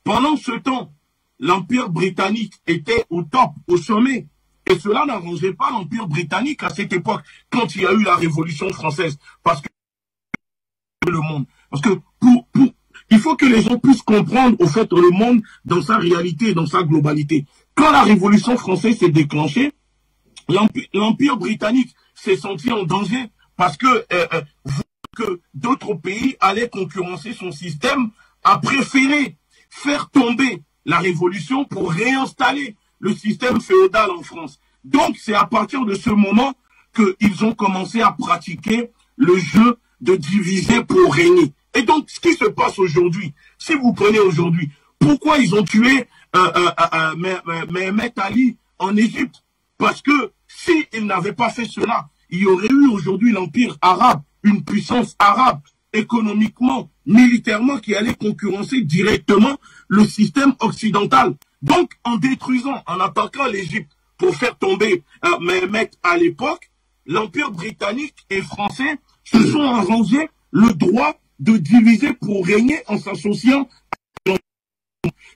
pendant ce temps, l'Empire britannique était au top, au sommet. Et cela n'arrangeait pas l'Empire britannique à cette époque, quand il y a eu la Révolution française. Parce que le monde. Parce que il faut que les gens puissent comprendre, au fait, le monde dans sa réalité, dans sa globalité. Quand la Révolution française s'est déclenchée, l'Empire britannique s'est senti en danger parce que d'autres pays allaient concurrencer son système, a préféré faire tomber la Révolution pour réinstaller le système féodal en France. Donc, c'est à partir de ce moment qu'ils ont commencé à pratiquer le jeu de diviser pour régner. Et donc, ce qui se passe aujourd'hui, si vous prenez aujourd'hui, pourquoi ils ont tué Mehmet Ali en Égypte? Parce que s'ils n'avaient pas fait cela, il y aurait eu aujourd'hui l'Empire arabe, une puissance arabe, économiquement, militairement, qui allait concurrencer directement le système occidental. Donc, en détruisant, en attaquant l'Égypte pour faire tomber Mehmet à l'époque, l'Empire britannique et français se sont arrangés le droit de diviser pour régner en s'associant.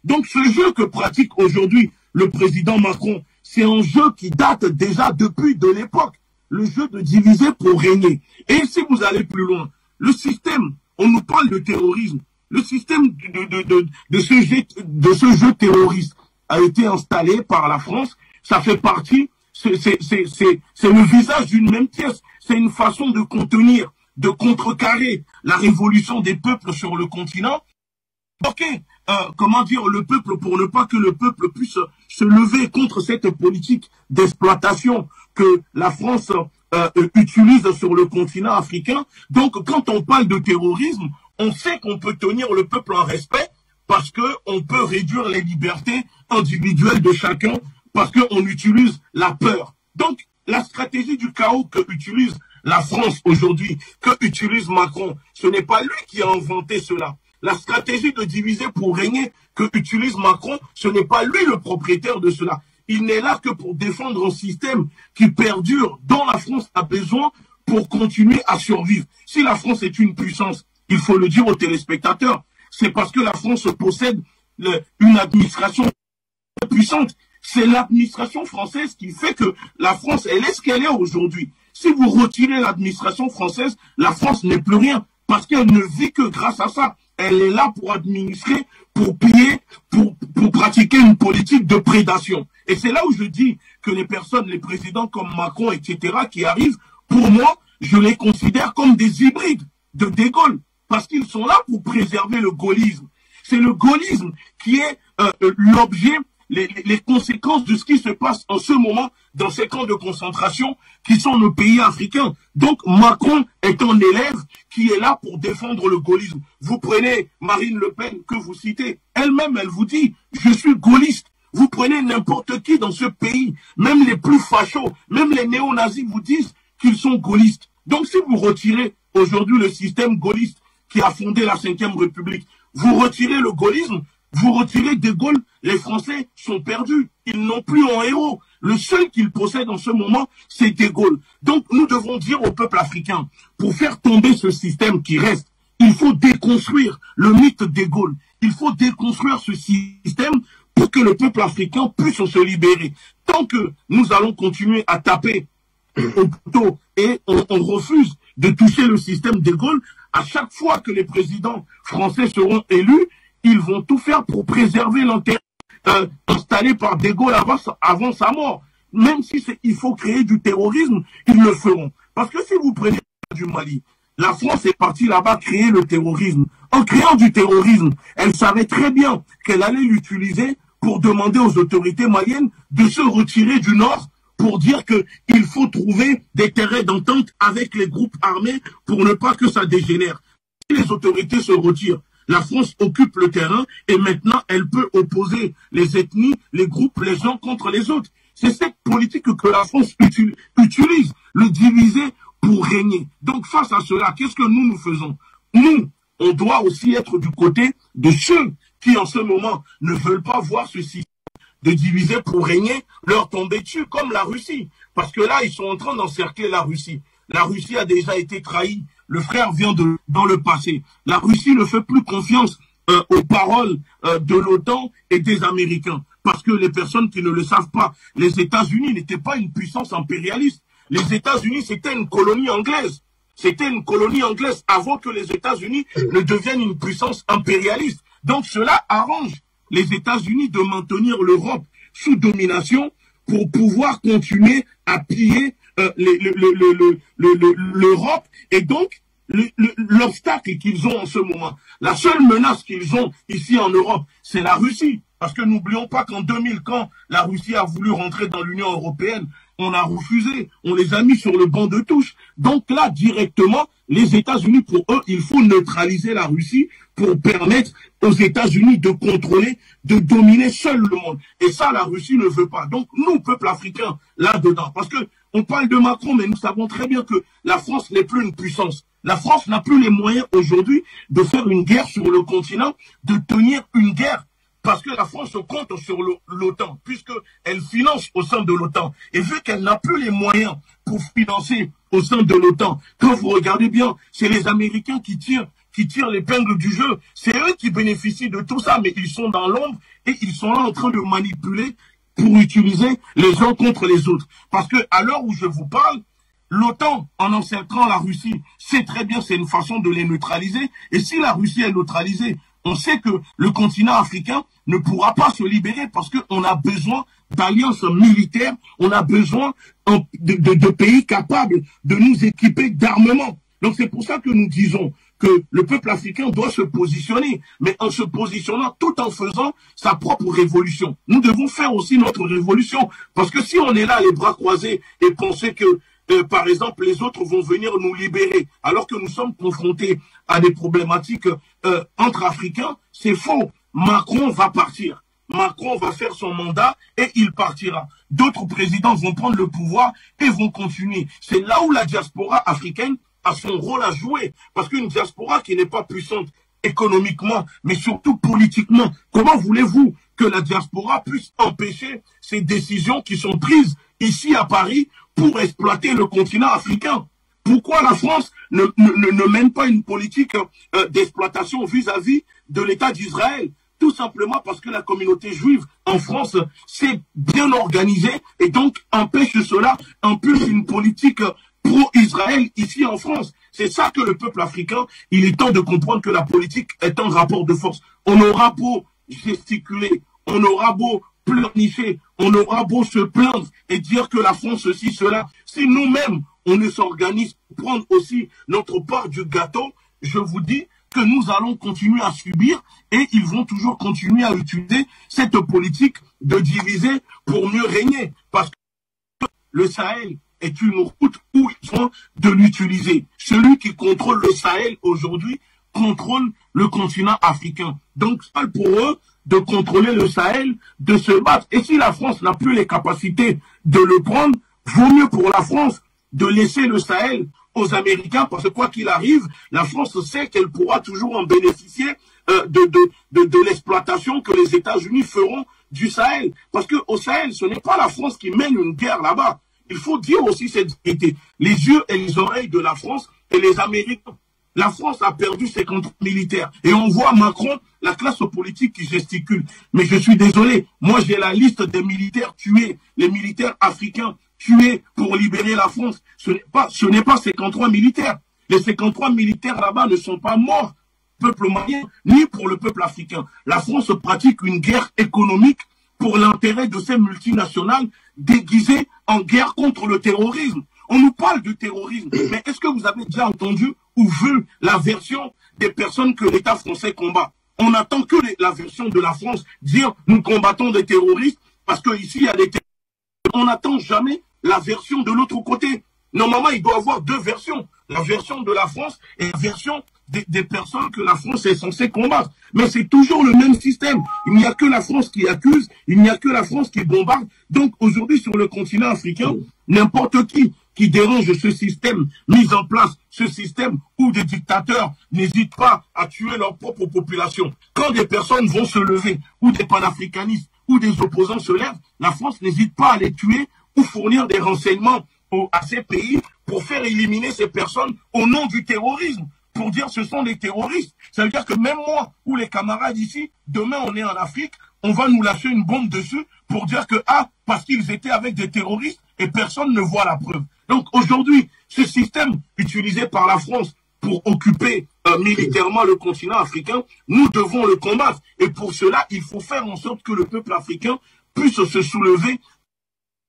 Donc ce jeu que pratique aujourd'hui le président Macron, c'est un jeu qui date déjà depuis de l'époque, le jeu de diviser pour régner. Et si vous allez plus loin, le système, on nous parle de terrorisme, le système de ce jeu terroriste a été installé par la France, ça fait partie, c'est le visage d'une même pièce, c'est une façon de contenir, de contrecarrer la révolution des peuples sur le continent. Ok, comment dire, le peuple, pour ne pas que le peuple puisse se lever contre cette politique d'exploitation que la France utilise sur le continent africain. Donc, quand on parle de terrorisme, on sait qu'on peut tenir le peuple en respect parce qu'on peut réduire les libertés individuelles de chacun parce qu'on utilise la peur. Donc, la stratégie du chaos que utilise la France aujourd'hui, que utilise Macron, ce n'est pas lui qui a inventé cela. La stratégie de diviser pour régner que utilise Macron, ce n'est pas lui le propriétaire de cela. Il n'est là que pour défendre un système qui perdure, dont la France a besoin pour continuer à survivre. Si la France est une puissance, il faut le dire aux téléspectateurs, c'est parce que la France possède une administration puissante. C'est l'administration française qui fait que la France, elle est ce qu'elle est aujourd'hui. Si vous retirez l'administration française, la France n'est plus rien, parce qu'elle ne vit que grâce à ça. Elle est là pour administrer, pour piller, pour pratiquer une politique de prédation. Et c'est là où je dis que les personnes, les présidents comme Macron, etc., qui arrivent, pour moi, je les considère comme des hybrides de De Gaulle, parce qu'ils sont là pour préserver le gaullisme. C'est le gaullisme qui est l'objet, les conséquences de ce qui se passe en ce moment dans ces camps de concentration qui sont nos pays africains. Donc Macron est un élève qui est là pour défendre le gaullisme. Vous prenez Marine Le Pen que vous citez, elle-même elle vous dit « je suis gaulliste ». Vous prenez n'importe qui dans ce pays, même les plus fachos, même les néo-nazis vous disent qu'ils sont gaullistes. Donc si vous retirez aujourd'hui le système gaulliste qui a fondé la Ve République, vous retirez le gaullisme, vous retirez De Gaulle, les Français sont perdus. Ils n'ont plus un héros. Le seul qu'ils possèdent en ce moment, c'est De Gaulle. Donc nous devons dire au peuple africain, pour faire tomber ce système qui reste, il faut déconstruire le mythe De Gaulle. Il faut déconstruire ce système pour que le peuple africain puisse se libérer. Tant que nous allons continuer à taper au couteau et on refuse de toucher le système De Gaulle, à chaque fois que les présidents français seront élus, ils vont tout faire pour préserver l'intérêt installé par De Gaulle avant sa mort. Même si il faut créer du terrorisme, ils le feront. Parce que si vous prenez du Mali, la France est partie là-bas créer le terrorisme. En créant du terrorisme, elle savait très bien qu'elle allait l'utiliser pour demander aux autorités maliennes de se retirer du Nord pour dire qu'il faut trouver des terrains d'entente avec les groupes armés pour ne pas que ça dégénère. Si les autorités se retirent, la France occupe le terrain et maintenant elle peut opposer les ethnies, les groupes, les uns contre les autres. C'est cette politique que la France utilise, le diviser pour régner. Donc face à cela, qu'est-ce que nous faisons? Nous, on doit aussi être du côté de ceux qui en ce moment ne veulent pas voir ce système de diviser pour régner, leur tomber dessus, comme la Russie. Parce que là, ils sont en train d'encercler la Russie. La Russie a déjà été trahie. Le frère vient dans le passé. La Russie ne fait plus confiance aux paroles de l'OTAN et des Américains. Parce que les personnes qui ne le savent pas, les États-Unis n'étaient pas une puissance impérialiste. Les États-Unis, c'était une colonie anglaise. C'était une colonie anglaise avant que les États-Unis ne deviennent une puissance impérialiste. Donc cela arrange les États-Unis de maintenir l'Europe sous domination pour pouvoir continuer à piller l'Europe. Et donc, l'obstacle qu'ils ont en ce moment, la seule menace qu'ils ont ici en Europe, c'est la Russie. Parce que n'oublions pas qu'en 2000, quand la Russie a voulu rentrer dans l'Union européenne, on a refusé, on les a mis sur le banc de touche. Donc là, directement, les États-Unis, pour eux, il faut neutraliser la Russie pour permettre aux États-Unis de contrôler, de dominer seul le monde. Et ça, la Russie ne veut pas. Donc, nous, peuple africain, là-dedans, parce que on parle de Macron, mais nous savons très bien que la France n'est plus une puissance. La France n'a plus les moyens aujourd'hui de faire une guerre sur le continent, de tenir une guerre. Parce que la France compte sur l'OTAN, puisqu'elle finance au sein de l'OTAN. Et vu qu'elle n'a plus les moyens pour financer au sein de l'OTAN, quand vous regardez bien, c'est les Américains qui tirent l'épingle du jeu. C'est eux qui bénéficient de tout ça, mais ils sont dans l'ombre et ils sont là en train de manipuler pour utiliser les uns contre les autres. Parce que à l'heure où je vous parle, l'OTAN, en encerclant la Russie, c'est très bien, c'est une façon de les neutraliser. Et si la Russie est neutralisée, on sait que le continent africain ne pourra pas se libérer parce qu'on a besoin d'alliances militaires, on a besoin de pays capables de nous équiper d'armement. Donc c'est pour ça que nous disons que le peuple africain doit se positionner, mais en se positionnant tout en faisant sa propre révolution. Nous devons faire aussi notre révolution, parce que si on est là les bras croisés et penser que par exemple, les autres vont venir nous libérer, alors que nous sommes confrontés à des problématiques entre Africains, c'est faux. Macron va partir. Macron va faire son mandat et il partira. D'autres présidents vont prendre le pouvoir et vont continuer. C'est là où la diaspora africaine a son rôle à jouer. Parce qu'une diaspora qui n'est pas puissante économiquement, mais surtout politiquement, comment voulez-vous que la diaspora puisse empêcher ces décisions qui sont prises ici à Paris pour exploiter le continent africain? Pourquoi la France ne mène pas une politique d'exploitation vis-à-vis de l'État d'Israël? Tout simplement parce que la communauté juive en France s'est bien organisée et donc empêche cela, impulse une politique pro-Israël ici en France. C'est ça que le peuple africain, il est temps de comprendre que la politique est un rapport de force. On aura beau gesticuler, on aura beau pleurnicher, on aura beau se plaindre et dire que la France ceci, cela. Si nous-mêmes, on ne s'organise pour prendre aussi notre part du gâteau, je vous dis que nous allons continuer à subir et ils vont toujours continuer à utiliser cette politique de diviser pour mieux régner. Parce que le Sahel est une route où ils sont de l'utiliser. Celui qui contrôle le Sahel aujourd'hui contrôle le continent africain. Donc, c'est pour eux de contrôler le Sahel, de se battre. Et si la France n'a plus les capacités de le prendre, vaut mieux pour la France de laisser le Sahel aux Américains, parce que quoi qu'il arrive, la France sait qu'elle pourra toujours en bénéficier de l'exploitation que les États-Unis feront du Sahel. Parce que au Sahel, ce n'est pas la France qui mène une guerre là-bas. Il faut dire aussi cette vérité. Les yeux et les oreilles de la France et les Américains. La France a perdu ses contrôles militaires. Et on voit Macron, la classe politique qui gesticule. Mais je suis désolé, moi j'ai la liste des militaires tués, les militaires africains tués pour libérer la France. Ce n'est pas 53 militaires. Les 53 militaires là-bas ne sont pas morts, peuple malien, ni pour le peuple africain. La France pratique une guerre économique pour l'intérêt de ces multinationales déguisées en guerre contre le terrorisme. On nous parle du terrorisme, mais est-ce que vous avez déjà entendu ou vu la version des personnes que l'État français combat? On n'attend que la version de la France dire nous combattons des terroristes parce qu'ici il y a des terroristes. On n'attend jamais la version de l'autre côté. Normalement, il doit y avoir deux versions. La version de la France et la version des personnes que la France est censée combattre. Mais c'est toujours le même système. Il n'y a que la France qui accuse, il n'y a que la France qui bombarde. Donc aujourd'hui, sur le continent africain, n'importe qui dérange ce système mis en place, ce système où des dictateurs n'hésitent pas à tuer leur propre population. Quand des personnes vont se lever, ou des panafricanistes, ou des opposants se lèvent, la France n'hésite pas à les tuer ou fournir des renseignements à ces pays pour faire éliminer ces personnes au nom du terrorisme, pour dire ce sont des terroristes. Ça veut dire que même moi ou les camarades ici, demain on est en Afrique, on va nous lâcher une bombe dessus pour dire que, ah, parce qu'ils étaient avec des terroristes et personne ne voit la preuve. Donc aujourd'hui, ce système utilisé par la France pour occuper militairement le continent africain, nous devons le combattre. Et pour cela, il faut faire en sorte que le peuple africain puisse se soulever.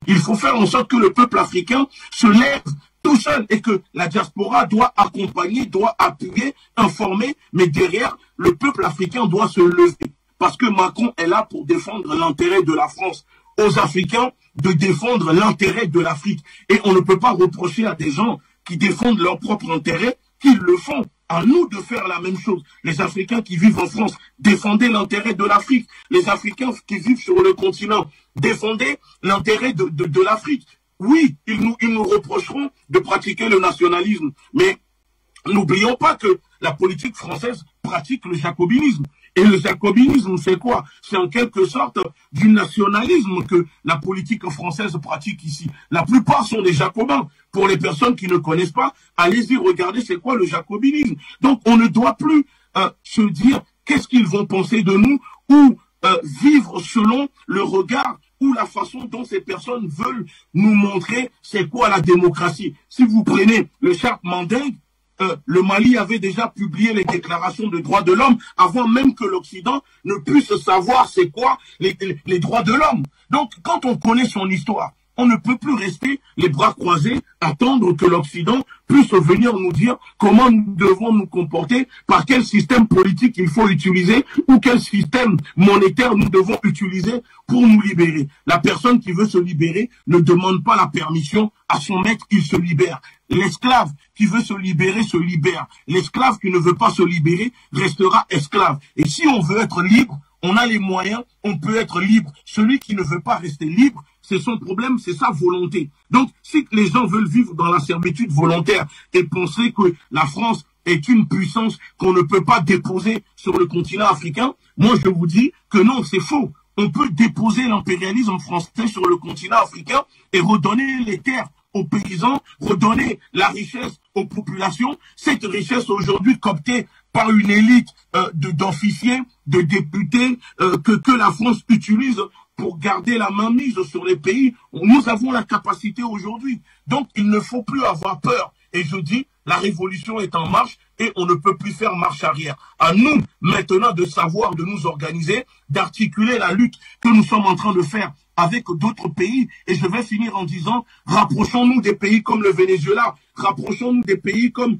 Il faut faire en sorte que le peuple africain se lève tout seul et que la diaspora doit accompagner, doit appuyer, informer, mais derrière, le peuple africain doit se lever. Parce que Macron est là pour défendre l'intérêt de la France. Aux Africains de défendre l'intérêt de l'Afrique. Et on ne peut pas reprocher à des gens qui défendent leur propre intérêt qu'ils le font. À nous de faire la même chose. Les Africains qui vivent en France, défendez l'intérêt de l'Afrique. Les Africains qui vivent sur le continent, défendez l'intérêt de l'Afrique. Oui, ils nous reprocheront de pratiquer le nationalisme. Mais n'oublions pas que la politique française pratique le jacobinisme. Et le jacobinisme, c'est quoi? C'est en quelque sorte du nationalisme que la politique française pratique ici. La plupart sont des jacobins. Pour les personnes qui ne connaissent pas, allez-y, regardez c'est quoi le jacobinisme. Donc on ne doit plus se dire qu'est-ce qu'ils vont penser de nous ou vivre selon le regard ou la façon dont ces personnes veulent nous montrer c'est quoi la démocratie. Si vous prenez le Charte Mandingue, le Mali avait déjà publié les déclarations de droits de l'homme avant même que l'Occident ne puisse savoir c'est quoi les droits de l'homme. Donc, quand on connaît son histoire, on ne peut plus rester les bras croisés, attendre que l'Occident puisse venir nous dire comment nous devons nous comporter, par quel système politique il faut utiliser ou quel système monétaire nous devons utiliser pour nous libérer. La personne qui veut se libérer ne demande pas la permission à son maître, il se libère. L'esclave qui veut se libérer se libère. L'esclave qui ne veut pas se libérer restera esclave. Et si on veut être libre, on a les moyens, on peut être libre. Celui qui ne veut pas rester libre, c'est son problème, c'est sa volonté. Donc, si les gens veulent vivre dans la servitude volontaire et penser que la France est une puissance qu'on ne peut pas déposer sur le continent africain, moi je vous dis que non, c'est faux. On peut déposer l'impérialisme français sur le continent africain et redonner les terres aux paysans, redonner la richesse aux populations. Cette richesse aujourd'hui cooptée par une élite d'officiers, de députés que la France utilise pour garder la mainmise sur les pays. Nous avons la capacité aujourd'hui. Donc, il ne faut plus avoir peur. Et je dis, la révolution est en marche et on ne peut plus faire marche arrière. À nous, maintenant, de savoir, de nous organiser, d'articuler la lutte que nous sommes en train de faire avec d'autres pays. Et je vais finir en disant, rapprochons-nous des pays comme le Venezuela, rapprochons-nous des pays comme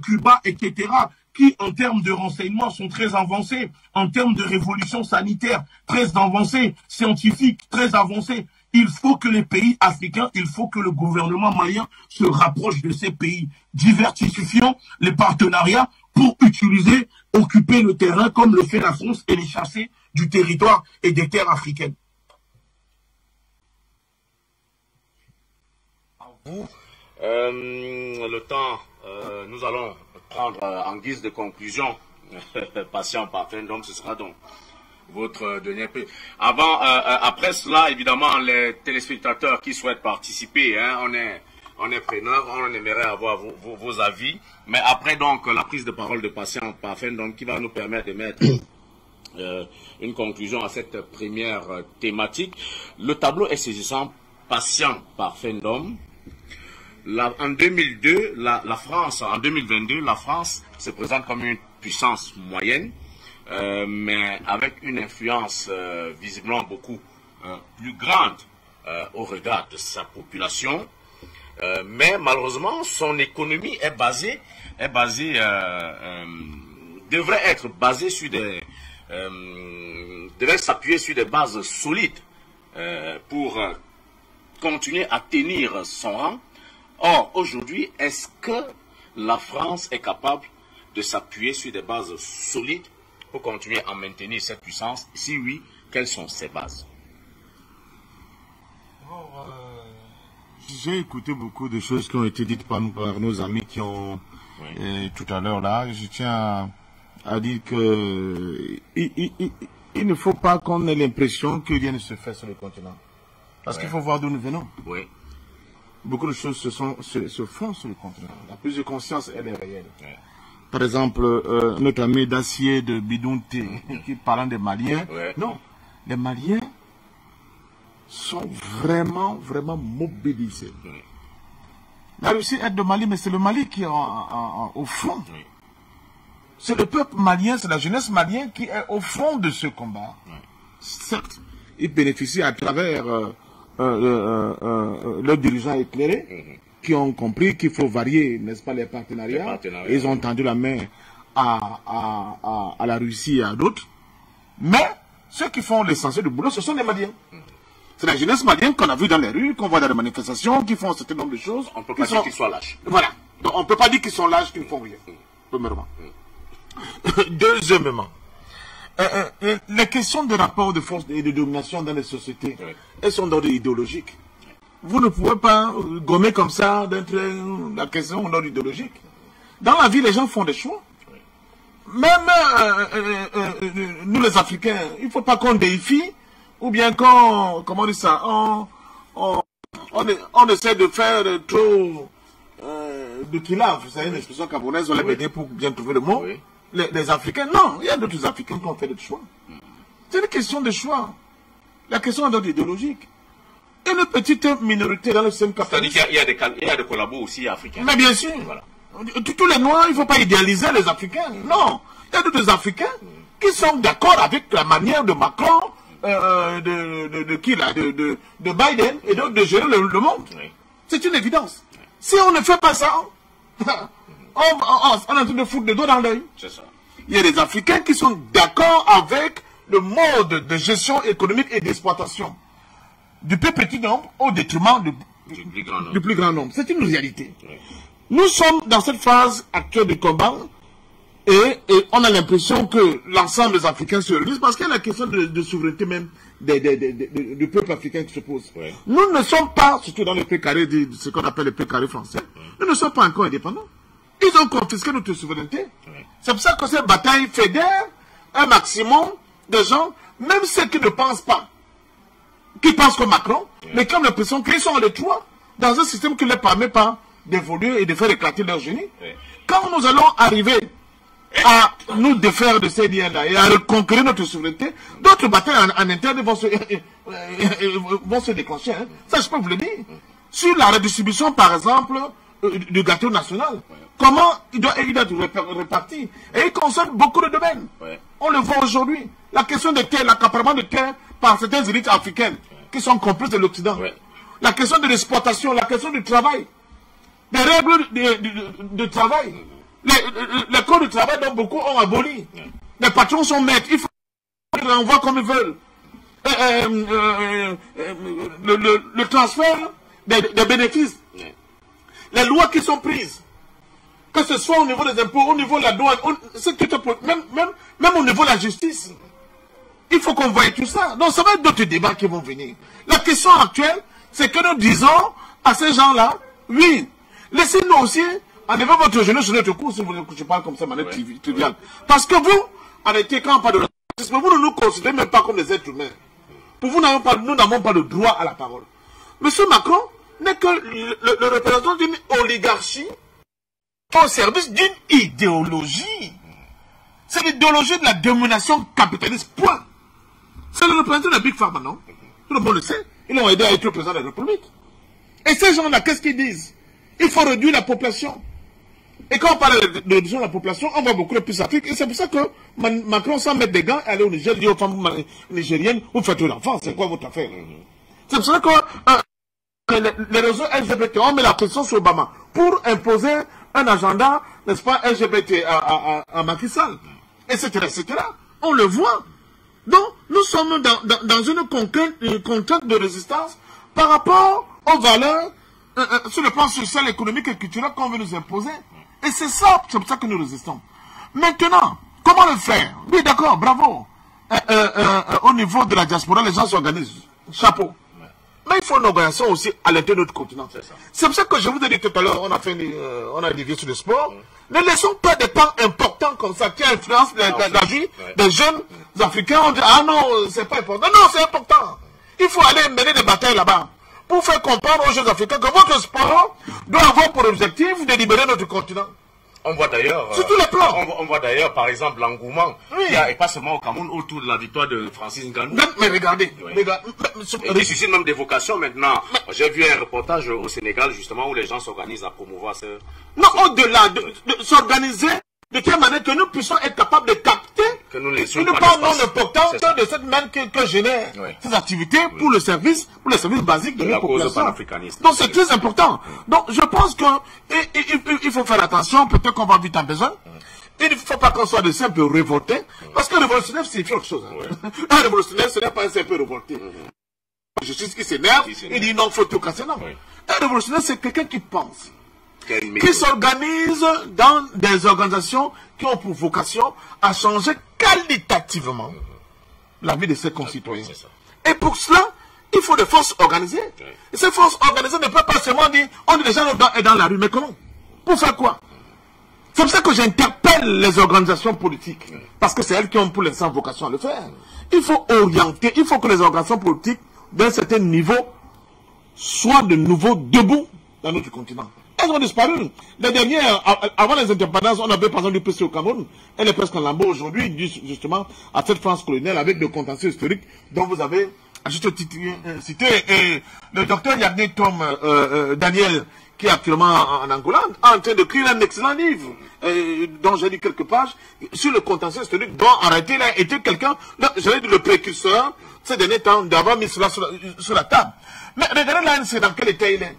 Cuba, etc., qui, en termes de renseignements, sont très avancés, en termes de révolution sanitaire, très avancés, scientifiques, très avancés. Il faut que les pays africains, il faut que le gouvernement malien se rapproche de ces pays. Diversifions les partenariats pour utiliser, occuper le terrain comme le fait la France et les chasser du territoire et des terres africaines. Le temps, nous allons prendre en guise de conclusion, patient parfait, donc ce sera donc votre dernier. Après cela, évidemment, les téléspectateurs qui souhaitent participer, hein, on est preneurs, on aimerait avoir vos avis, mais après donc la prise de parole de patient parfait, donc qui va nous permettre de mettre une conclusion à cette première thématique. Le tableau est saisissant, patient parfait d'homme. En 2002, la France, en 2022, la France se présente comme une puissance moyenne, mais avec une influence visiblement beaucoup plus grande au regard de sa population. Mais malheureusement, son économie est devrait être basée sur devrait s'appuyer sur des bases solides pour continuer à tenir son rang. Or, aujourd'hui, est-ce que la France est capable de s'appuyer sur des bases solides pour continuer à maintenir cette puissance? Si oui, quelles sont ces bases? J'ai écouté beaucoup de choses qui ont été dites par nos amis qui ont tout à l'heure là. Je tiens à dire que il ne faut pas qu'on ait l'impression que rien ne se fait sur le continent. Parce qu'il faut voir d'où nous venons. Oui. Beaucoup de choses se font sur le continent. La prise de conscience, elle est réelle. Ouais. Par exemple, notre ami d'acier de Bidonté, qui parlant des Maliens, non. les Maliens sont vraiment, vraiment mobilisés. La Russie aide le Mali, mais c'est le Mali qui est au front. C'est le peuple malien, c'est la jeunesse malienne qui est au front de ce combat. Certes, ils bénéficient à travers leurs dirigeants éclairés, qui ont compris qu'il faut varier, n'est-ce pas, les partenariats. Et ils ont tendu la main à la Russie et à d'autres. Mais ceux qui font l'essentiel du boulot, ce sont les Maliens. C'est la jeunesse malienne qu'on a vu dans les rues, qu'on voit dans les manifestations, qui font un certain nombre de choses. On ne peut pas dire qu'ils soient lâches. Voilà. Donc, on ne peut pas dire qu'ils sont lâches, qu'ils ne font rien. Premièrement. Deuxièmement, les questions de rapport de force et de domination dans les sociétés, elles sont d'ordre idéologique. Vous ne pouvez pas gommer comme ça d'être la question d'ordre idéologique. Dans la vie, les gens font des choix. Même nous les Africains, il ne faut pas qu'on déifie, ou bien qu'on, comment on dit ça, on essaie de faire trop de kilaf. Vous savez, une expression camerounaise, on l'a aidé pour bien trouver le mot. Les Africains, non, il y a d'autres Africains qui ont fait des choix. C'est une question de choix. La question est d'ordre idéologique. Et une petite minorité dans le système capitaliste. C'est-à-dire qu'il y a des collabos aussi africains. Mais bien sûr. Voilà. Tous les Noirs, il ne faut pas idéaliser les Africains. Non. Il y a d'autres Africains qui sont d'accord avec la manière de Macron, de Biden et d'autres de gérer le monde. Oui. C'est une évidence. Si on ne fait pas ça, on est en train de foutre le dos dans l'œil. C'est ça. Il y a des Africains qui sont d'accord avec le mode de gestion économique et d'exploitation du plus petit nombre au détriment du plus grand nombre. C'est une réalité. Oui. Nous sommes dans cette phase actuelle du combat et on a l'impression que l'ensemble des Africains se réunissent parce qu'il y a la question de souveraineté même du peuple africain qui se pose. Oui. Nous ne sommes pas, surtout dans le précaré, ce qu'on appelle le précaré français, nous ne sommes pas encore indépendants. Ils ont confisqué notre souveraineté. Oui. C'est pour ça que cette bataille fédère un maximum de gens, même ceux qui ne pensent pas, qui pensent comme Macron, oui, mais qui ont l'impression qu'ils sont les trois dans un système qui ne leur permet pas d'évoluer et de faire éclater leur génie. Oui. Quand nous allons arriver à nous défaire de ces liens-là et à reconquérir notre souveraineté, d'autres batailles en interne vont se déclencher. Hein. Ça, je peux vous le dire. Sur la redistribution, par exemple, du gâteau national, comment il doit être réparti. Et il concerne beaucoup de domaines. On le voit aujourd'hui. La question de terre, l'accaparement de terre par certaines élites africaines qui sont complices de l'Occident. La question de l'exploitation, la question du travail. Des règles de travail. Les codes de travail dont beaucoup ont aboli. Les patrons sont maîtres. Il faut qu'ils renvoient comme ils veulent. Le transfert des bénéfices. Les lois qui sont prises. Que ce soit au niveau des impôts, au niveau de la douane, même au niveau de la justice. Il faut qu'on voie tout ça. Donc ça va être d'autres débats qui vont venir. La question actuelle, c'est que nous disons à ces gens-là, oui, laissez-nous aussi enlever votre genou sur notre cou, si vous voulez que je parle comme ça, manière triviale. Parce que vous, en réalité, quand on parle de racisme, vous ne nous considérez même pas comme des êtres humains. Pour vous, nous n'avons pas de droit à la parole. Monsieur Macron n'est que le représentant d'une oligarchie au service d'une idéologie. C'est l'idéologie de la domination capitaliste, point. C'est le représentant de la Big Pharma, non? Tout le monde le sait. Ils l'ont aidé à être le président de la République. Et ces gens-là, qu'est-ce qu'ils disent? Il faut réduire la population. Et quand on parle de réduire la population, on voit beaucoup de plus d'Afrique. Et c'est pour ça que Macron, sans mettre des gants, aller au Niger, dit aux femmes nigériennes, vous faites l'enfant, c'est quoi votre affaire? C'est pour ça que les réseaux LGBT, on met la pression sur Obama pour imposer un agenda, n'est-ce pas, LGBT à Macky Sall, etc., etc. On le voit. Donc, nous sommes dans une contrainte de résistance par rapport aux valeurs sur le plan social, économique et culturel qu'on veut nous imposer. Et c'est ça, c'est pour ça que nous résistons. Maintenant, comment le faire? Oui, d'accord, bravo. Au niveau de la diaspora, les gens s'organisent. Chapeau. Mais il faut une organisation aussi à l'intérieur de notre continent. C'est pour ça que je vous ai dit tout à l'heure, on a dévié sur le sport. Ne laissons pas des temps importants comme ça qui influencent la vie des jeunes Africains. On dit, ah non, c'est pas important. Non, c'est important. Il faut aller mener des batailles là-bas pour faire comprendre aux jeunes Africains que votre sport doit avoir pour objectif de libérer notre continent. On voit d'ailleurs, sur tous les plans. On voit d'ailleurs, par exemple, l'engouement, Oui. et pas seulement au Cameroun, autour de la victoire de Francis Ngannou. Mais regardez, Oui. regardez. Et qui suscite même des vocations maintenant. J'ai vu un reportage au Sénégal, justement, où les gens s'organisent à promouvoir ce... Non, au-delà de s'organiser, de telle manière que nous puissions être capables de capter Que nous laissions une pas part non d'espace. importante C'est ça. de cette manne que génèrent Oui. ces activités pour les services basiques de La la cause population. panafricaniste. Donc c'est très important. Donc je pense que il faut faire attention, peut-être qu'on va vite en besoin. Il ne faut pas qu'on soit de simples révoltés, parce que révolutionnaire signifie autre chose. Hein. Un révolutionnaire, ce n'est pas un simple révolté. Justice qui s'énerve, il dit non, il faut tout casser. Non. Oui. Un révolutionnaire, c'est quelqu'un qui pense, Quelle qui méthode. s'organise dans des organisations qui ont pour vocation à changer qualitativement la vie de ses concitoyens. C'est ça. Et pour cela, il faut des forces organisées. Oui. Et ces forces organisées ne peuvent pas seulement dire on est déjà dans la rue, mais comment? Pour faire quoi? C'est pour ça que j'interpelle les organisations politiques, parce que c'est elles qui ont pour l'instant vocation à le faire. Il faut orienter, il faut que les organisations politiques d'un certain niveau soient de nouveau debout dans notre continent. Elles ont disparu. Les dernières, avant les indépendances, on avait par exemple du PC au Cameroun. Elle est presque en lambeau aujourd'hui, dû justement à cette France coloniale avec des contentieux historiques dont vous avez à juste titre cité. Et le docteur Yagné Tom Daniel, qui est actuellement en Angola, est en train d'écrire un excellent livre, dont j'ai lu quelques pages, sur le contentieux historique, dont en réalité il a été quelqu'un, j'allais dire le précurseur, ces derniers temps, d'avoir mis cela sur la table. Mais regardez l'ANC, dans quel état il est.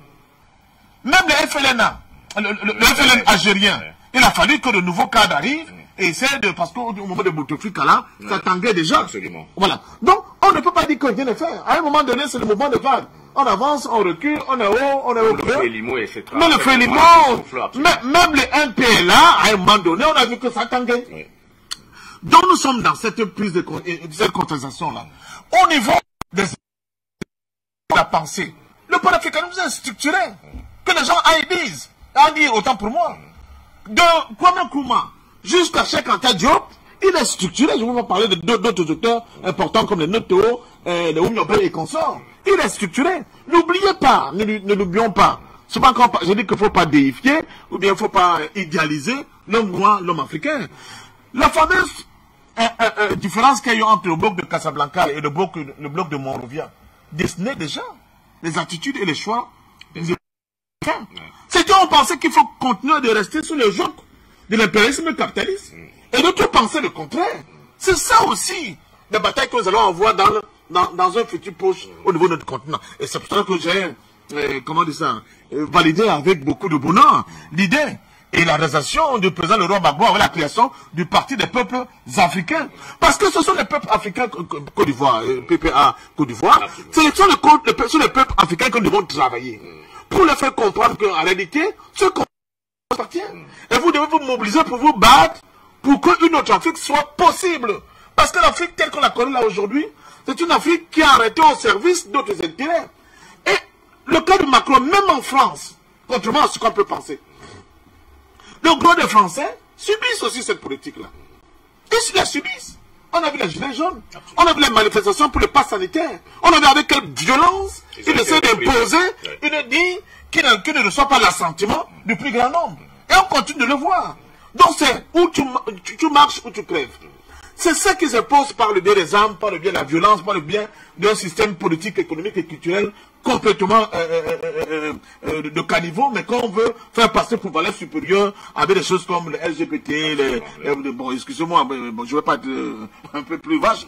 Même le FLNA, le FLN algérien, il a fallu que de nouveaux cadres arrivent et essaient de, parce qu'au moment de Bouteflika là, ça tanguait déjà. Absolument. Voilà. Donc, on ne peut pas dire qu'on vient de faire. À un moment donné, c'est le mouvement de vague. On avance, on recule, on est haut, on est au Le creux. Frélimo, etc. Mais le Frélimo, même les MPLA, à un moment donné, on a vu que ça tanguait. Oui. Donc, nous sommes dans cette prise de cette contestation-là. Au niveau de la pensée, le panafricanisme est structuré. Que les gens aillent dire, autant pour moi. De Kwame Nkrumah jusqu'à Cheikh Anta Diop, il est structuré. Je vais vous parler d'autres auteurs importants comme les Noto, les Oumyobé et consorts. Il est structuré. N'oubliez pas, ne l'oublions pas. C'est pas encore, je dis qu'il ne faut pas déifier, ou bien il ne faut pas idéaliser l'homme noir, l'homme africain. La fameuse différence qu'il y a eu entre le bloc de Casablanca et le bloc de Monrovia dessinait déjà les attitudes et les choix des Africains. C'est qu'on pensait qu'il faut continuer de rester sous le joug de l'impérialisme capitaliste. Et d'autres pensaient le contraire. C'est ça aussi, la bataille que nous allons avoir dans un futur proche au niveau de notre continent. Et c'est pour ça que j'ai, validé avec beaucoup de bonheur l'idée et la réalisation du président Laurent Gbagbo avec la création du Parti des peuples africains. Parce que ce sont les peuples africains, Côte d'Ivoire, PPA Côte d'Ivoire, ce sont les peuples africains que nous devons travailler. Pour leur faire comprendre qu'en réalité, ce qu'on appartient. Et vous devez vous mobiliser pour vous battre pour qu'une autre Afrique soit possible. Parce que l'Afrique telle qu'on la connaît là aujourd'hui, c'est une Afrique qui a arrêté au service d'autres intérêts. Et le cas de Macron, même en France, contrairement à ce qu'on peut penser, le gros des Français subissent aussi cette politique-là. Ils la subissent. On a vu les gilets jaunes, on a vu les manifestations pour le pass sanitaire, on a vu avec quelle violence ils essaient d'imposer une ligne qui ne reçoit pas l'assentiment du plus grand nombre. Et on continue de le voir. Donc c'est où tu marches ou tu crèves. C'est ça qui s'impose par le biais des armes, par le biais de la violence, par le biais d'un système politique, économique et culturel complètement de caniveau, mais qu'on veut faire passer pour valeur supérieure avec des choses comme le LGBT, bon, excusez-moi, bon, je ne vais pas être un peu plus vache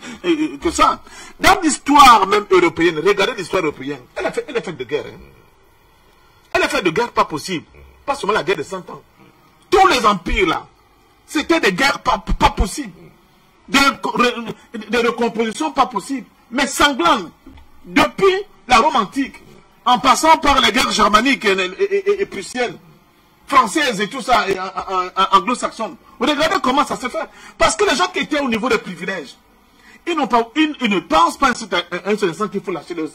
que ça. Dans l'histoire même européenne, regardez l'histoire européenne, elle est faite de guerre. Hein. Elle est faite de guerre pas possible. Pas seulement la guerre de 100 ans. Tous les empires là, c'était des guerres pas possibles. Des recompositions pas possibles, mais sanglantes. Depuis la Rome antique, en passant par les guerres germaniques et prussiennes, françaises et tout ça, et anglo-saxonnes. Vous regardez comment ça se fait. Parce que les gens qui étaient au niveau des privilèges, ils ne pensent pas un seul instant qu'il faut lâcher de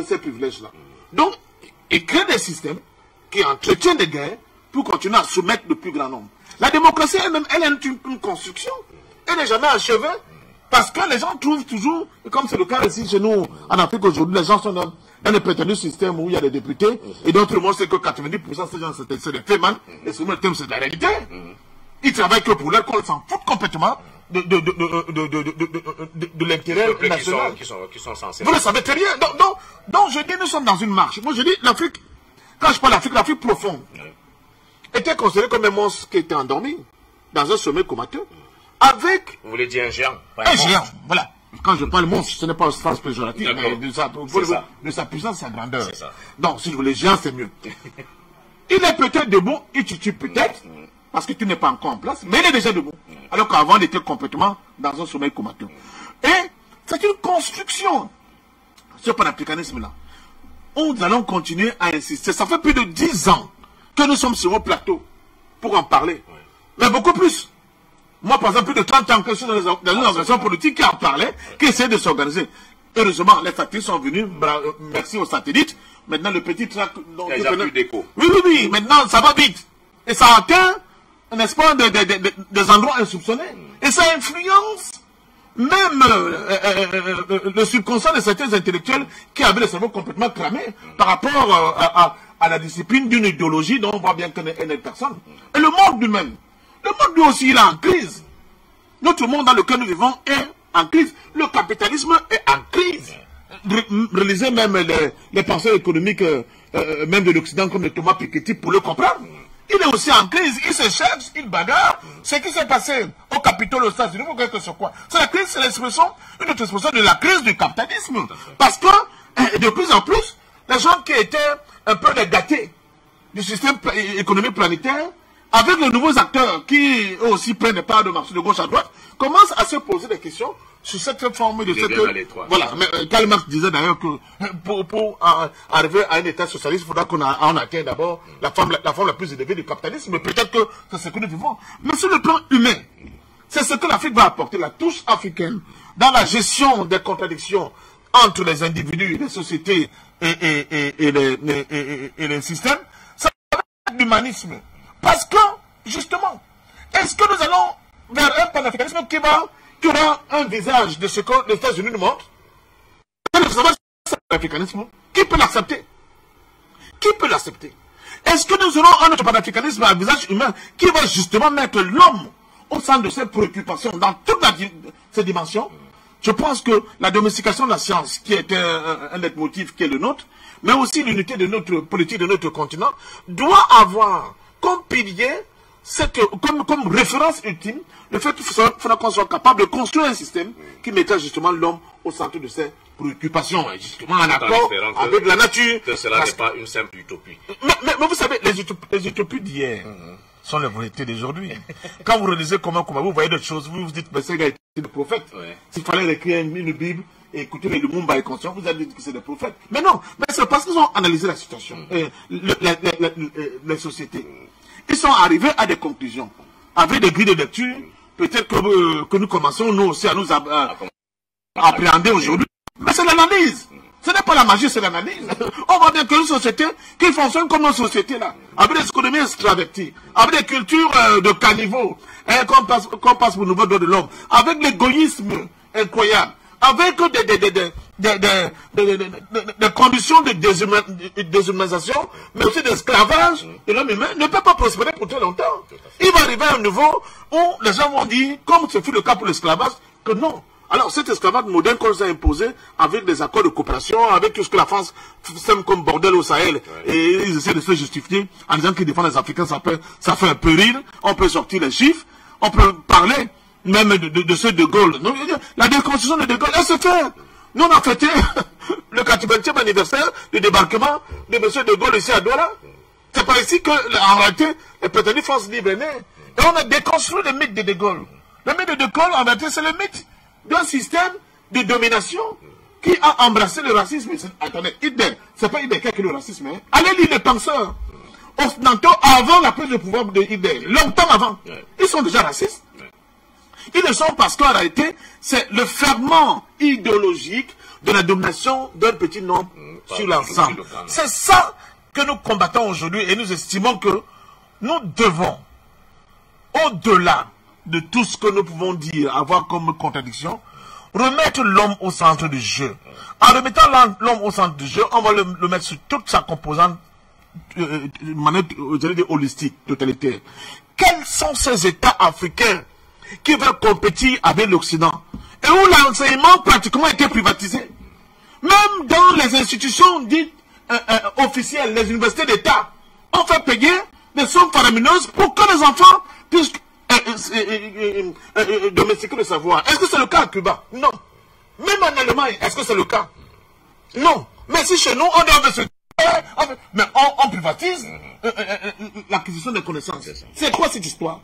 ces privilèges-là. Donc, ils créent des systèmes qui entretiennent des guerres pour continuer à soumettre le plus grand nombre. La démocratie elle-même, elle est une construction. Elle n'est jamais achevée. Parce que les gens trouvent toujours, comme c'est le cas ici chez nous, en Afrique aujourd'hui, les gens sont dans un prétendu système où il y a des députés, et d'autres le monde sait que 90% de ces gens, c'est des faits, et souvent le thème, c'est de la réalité. Ils travaillent que pour leur qu'on s'en fout complètement de l'intérêt national. Qui sont censés. Vous le savez très bien. Donc, je dis, nous sommes dans une marche. Moi, je dis, l'Afrique, quand je parle d'Afrique, l'Afrique profonde, était considérée comme un monstre qui était endormi dans un sommeil comateux. Avec... Vous voulez dire un géant? Un géant, voilà. Quand je parle monstre, ce n'est pas au sens péjoratif, mais de sa puissance, sa grandeur. Donc, si je voulais géant, c'est mieux. Il est peut-être debout, il tue peut-être, parce que tu n'es pas encore en place, mais il est déjà debout. Alors qu'avant, il était complètement dans un sommeil comateux. Et c'est une construction, ce panafricanisme-là, où nous allons continuer à insister. Ça fait plus de 10 ans que nous sommes sur un plateau pour en parler. Mais beaucoup plus. Moi, par exemple, plus de 30 ans que je suis dans une organisation politique qui en parlait, qui essaie de s'organiser. Heureusement, les satellites sont venus, merci aux satellites. Maintenant, le petit track... Il n'y a plus d'écho. Oui, maintenant, ça va vite. Et ça atteint, n'est-ce pas, des endroits insoupçonnés. Et ça influence même le subconscient de certains intellectuels qui avaient le cerveau complètement cramé par rapport à la discipline d'une idéologie dont on voit bien qu'elle n'est personne. Et le monde lui-même. Le monde lui aussi, il est en crise. Notre monde dans lequel nous vivons est en crise. Le capitalisme est en crise. Réalisez même les penseurs économiques, même de l'Occident, comme le Thomas Piketty, pour le comprendre. Il est aussi en crise, il se cherche, il bagarre. Ce qui s'est passé au Capitole aux États-Unis, vous voyez que sur quoi? C'est la crise, c'est l'expression, une autre expression de la crise du capitalisme. Parce que, de plus en plus, les gens qui étaient un peu gâtés du système économique planétaire, avec les nouveaux acteurs qui eux aussi prennent des parts de marché de gauche à droite, commencent à se poser des questions sur cette forme de cette... Voilà, mais Karl Marx disait d'ailleurs que pour arriver à un état socialiste, il faudra qu'on atteigne d'abord la forme la plus élevée du capitalisme, mais peut-être que c'est ce que nous vivons. Mais sur le plan humain, c'est ce que l'Afrique va apporter, la touche africaine, dans la gestion des contradictions entre les individus, les sociétés et les systèmes, ça va être l'humanisme. Parce que, justement, est-ce que nous allons vers un panafricanisme qui aura un visage de ce que les États-Unis nous montrent? Qui peut l'accepter? Qui peut l'accepter? Est-ce que nous aurons un autre panafricanisme à visage humain qui va justement mettre l'homme au centre de ses préoccupations dans toutes ces dimensions? Je pense que la domestication de la science, qui est un leitmotiv qui est le nôtre, mais aussi l'unité de notre politique, de notre continent, doit avoir comme pilier, comme référence ultime, le fait qu'il faudra qu'on soit capable de construire un système qui mettra justement l'homme au centre de ses préoccupations, justement en accord avec la nature. Que cela n'est pas une simple utopie. Mais vous savez, les utopies d'hier sont les vérités d'aujourd'hui. Quand vous réalisez comment vous voyez d'autres choses, vous vous dites, mais c'est le prophète. S'il fallait écrire une Bible, et écoutez, le Mumba est conscient, vous allez dire que c'est des prophètes. Mais non, mais c'est parce qu'ils ont analysé la situation, les sociétés. Ils sont arrivés à des conclusions, avec des grilles de lecture, peut-être que nous commençons nous aussi à nous appréhender aujourd'hui. Mais c'est l'analyse. Ce n'est pas la magie, c'est l'analyse. On voit bien qu'une société qui fonctionne comme nos sociétés là, avec des économies extraverties, avec des cultures de caniveau, qu'on passe pour le nouveau droit de l'homme, avec l'égoïsme incroyable, avec des conditions de déshumanisation, mais aussi d'esclavage de l'homme humain, ne peut pas prospérer pour très longtemps. Il va arriver à un niveau où les gens vont dire, comme ce fut le cas pour l'esclavage, que non. Alors cet esclavage moderne qu'on nous a imposé, avec des accords de coopération, avec tout ce que la France sème comme bordel au Sahel, et ils essaient de se justifier en disant qu'ils défendent les Africains, ça fait un peu rire, on peut sortir les chiffres, on peut parler même de ceux de Gaulle. La déconstruction de Gaulle, elle se fait. Nous, on a fêté le 80e anniversaire du débarquement de M. de Gaulle ici à Douala. C'est par ici que, en réalité, les prétendus France libre est née. Et on a déconstruit le mythe de Gaulle. Le mythe de Gaulle, en réalité, c'est le mythe d'un système de domination qui a embrassé le racisme. Attendez, Hitler, c'est pas Hitler qui a créé le racisme. Hein. Allez lire les penseurs occidentaux avant la prise de pouvoir de Hitler, longtemps avant. Ils sont déjà racistes. Ils le sont parce qu'en réalité, c'est le ferment idéologique de la domination d'un petit nombre sur l'ensemble. C'est ça que nous combattons aujourd'hui et nous estimons que nous devons, au-delà de tout ce que nous pouvons dire, avoir comme contradiction, remettre l'homme au centre du jeu. En remettant l'homme au centre du jeu, on va le mettre sur toute sa composante de manière holistique, totalitaire. Quels sont ces États africains qui veulent compétir avec l'Occident et où l'enseignement pratiquement a été privatisé? Même dans les institutions dites officielles, les universités d'État, on fait payer des sommes faramineuses pour que les enfants puissent domestiquer le savoir. Est-ce que c'est le cas à Cuba? Non. Même en Allemagne, est-ce que c'est le cas? Non. Mais si chez nous, on doit se... Mais on privatise l'acquisition des connaissances. C'est quoi cette histoire?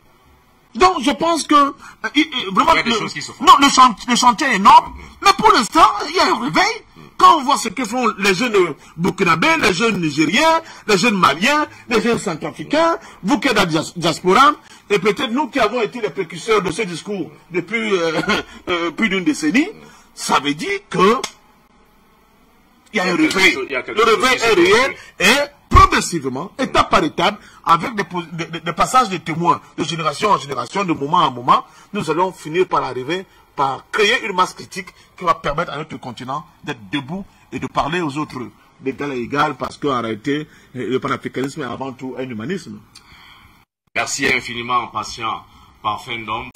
Donc je pense que vraiment, le chantier est énorme, mais pour l'instant, il y a un réveil. Quand on voit ce que font les jeunes burkinabés, les jeunes nigériens, les jeunes maliens, les jeunes centrafricains, vous qui êtes dans la diaspora, et peut-être nous qui avons été les précurseurs de ce discours depuis plus d'une décennie, ça veut dire que il y a un réveil. Le réveil est réel et progressivement, étape par étape, avec des passages de témoins, de génération en génération, de moment en moment, nous allons finir par arriver, par créer une masse critique qui va permettre à notre continent d'être debout et de parler aux autres d'égal à égal, parce qu'en réalité, le panafricanisme est avant tout un humanisme. Merci infiniment, patient, parfum d'homme.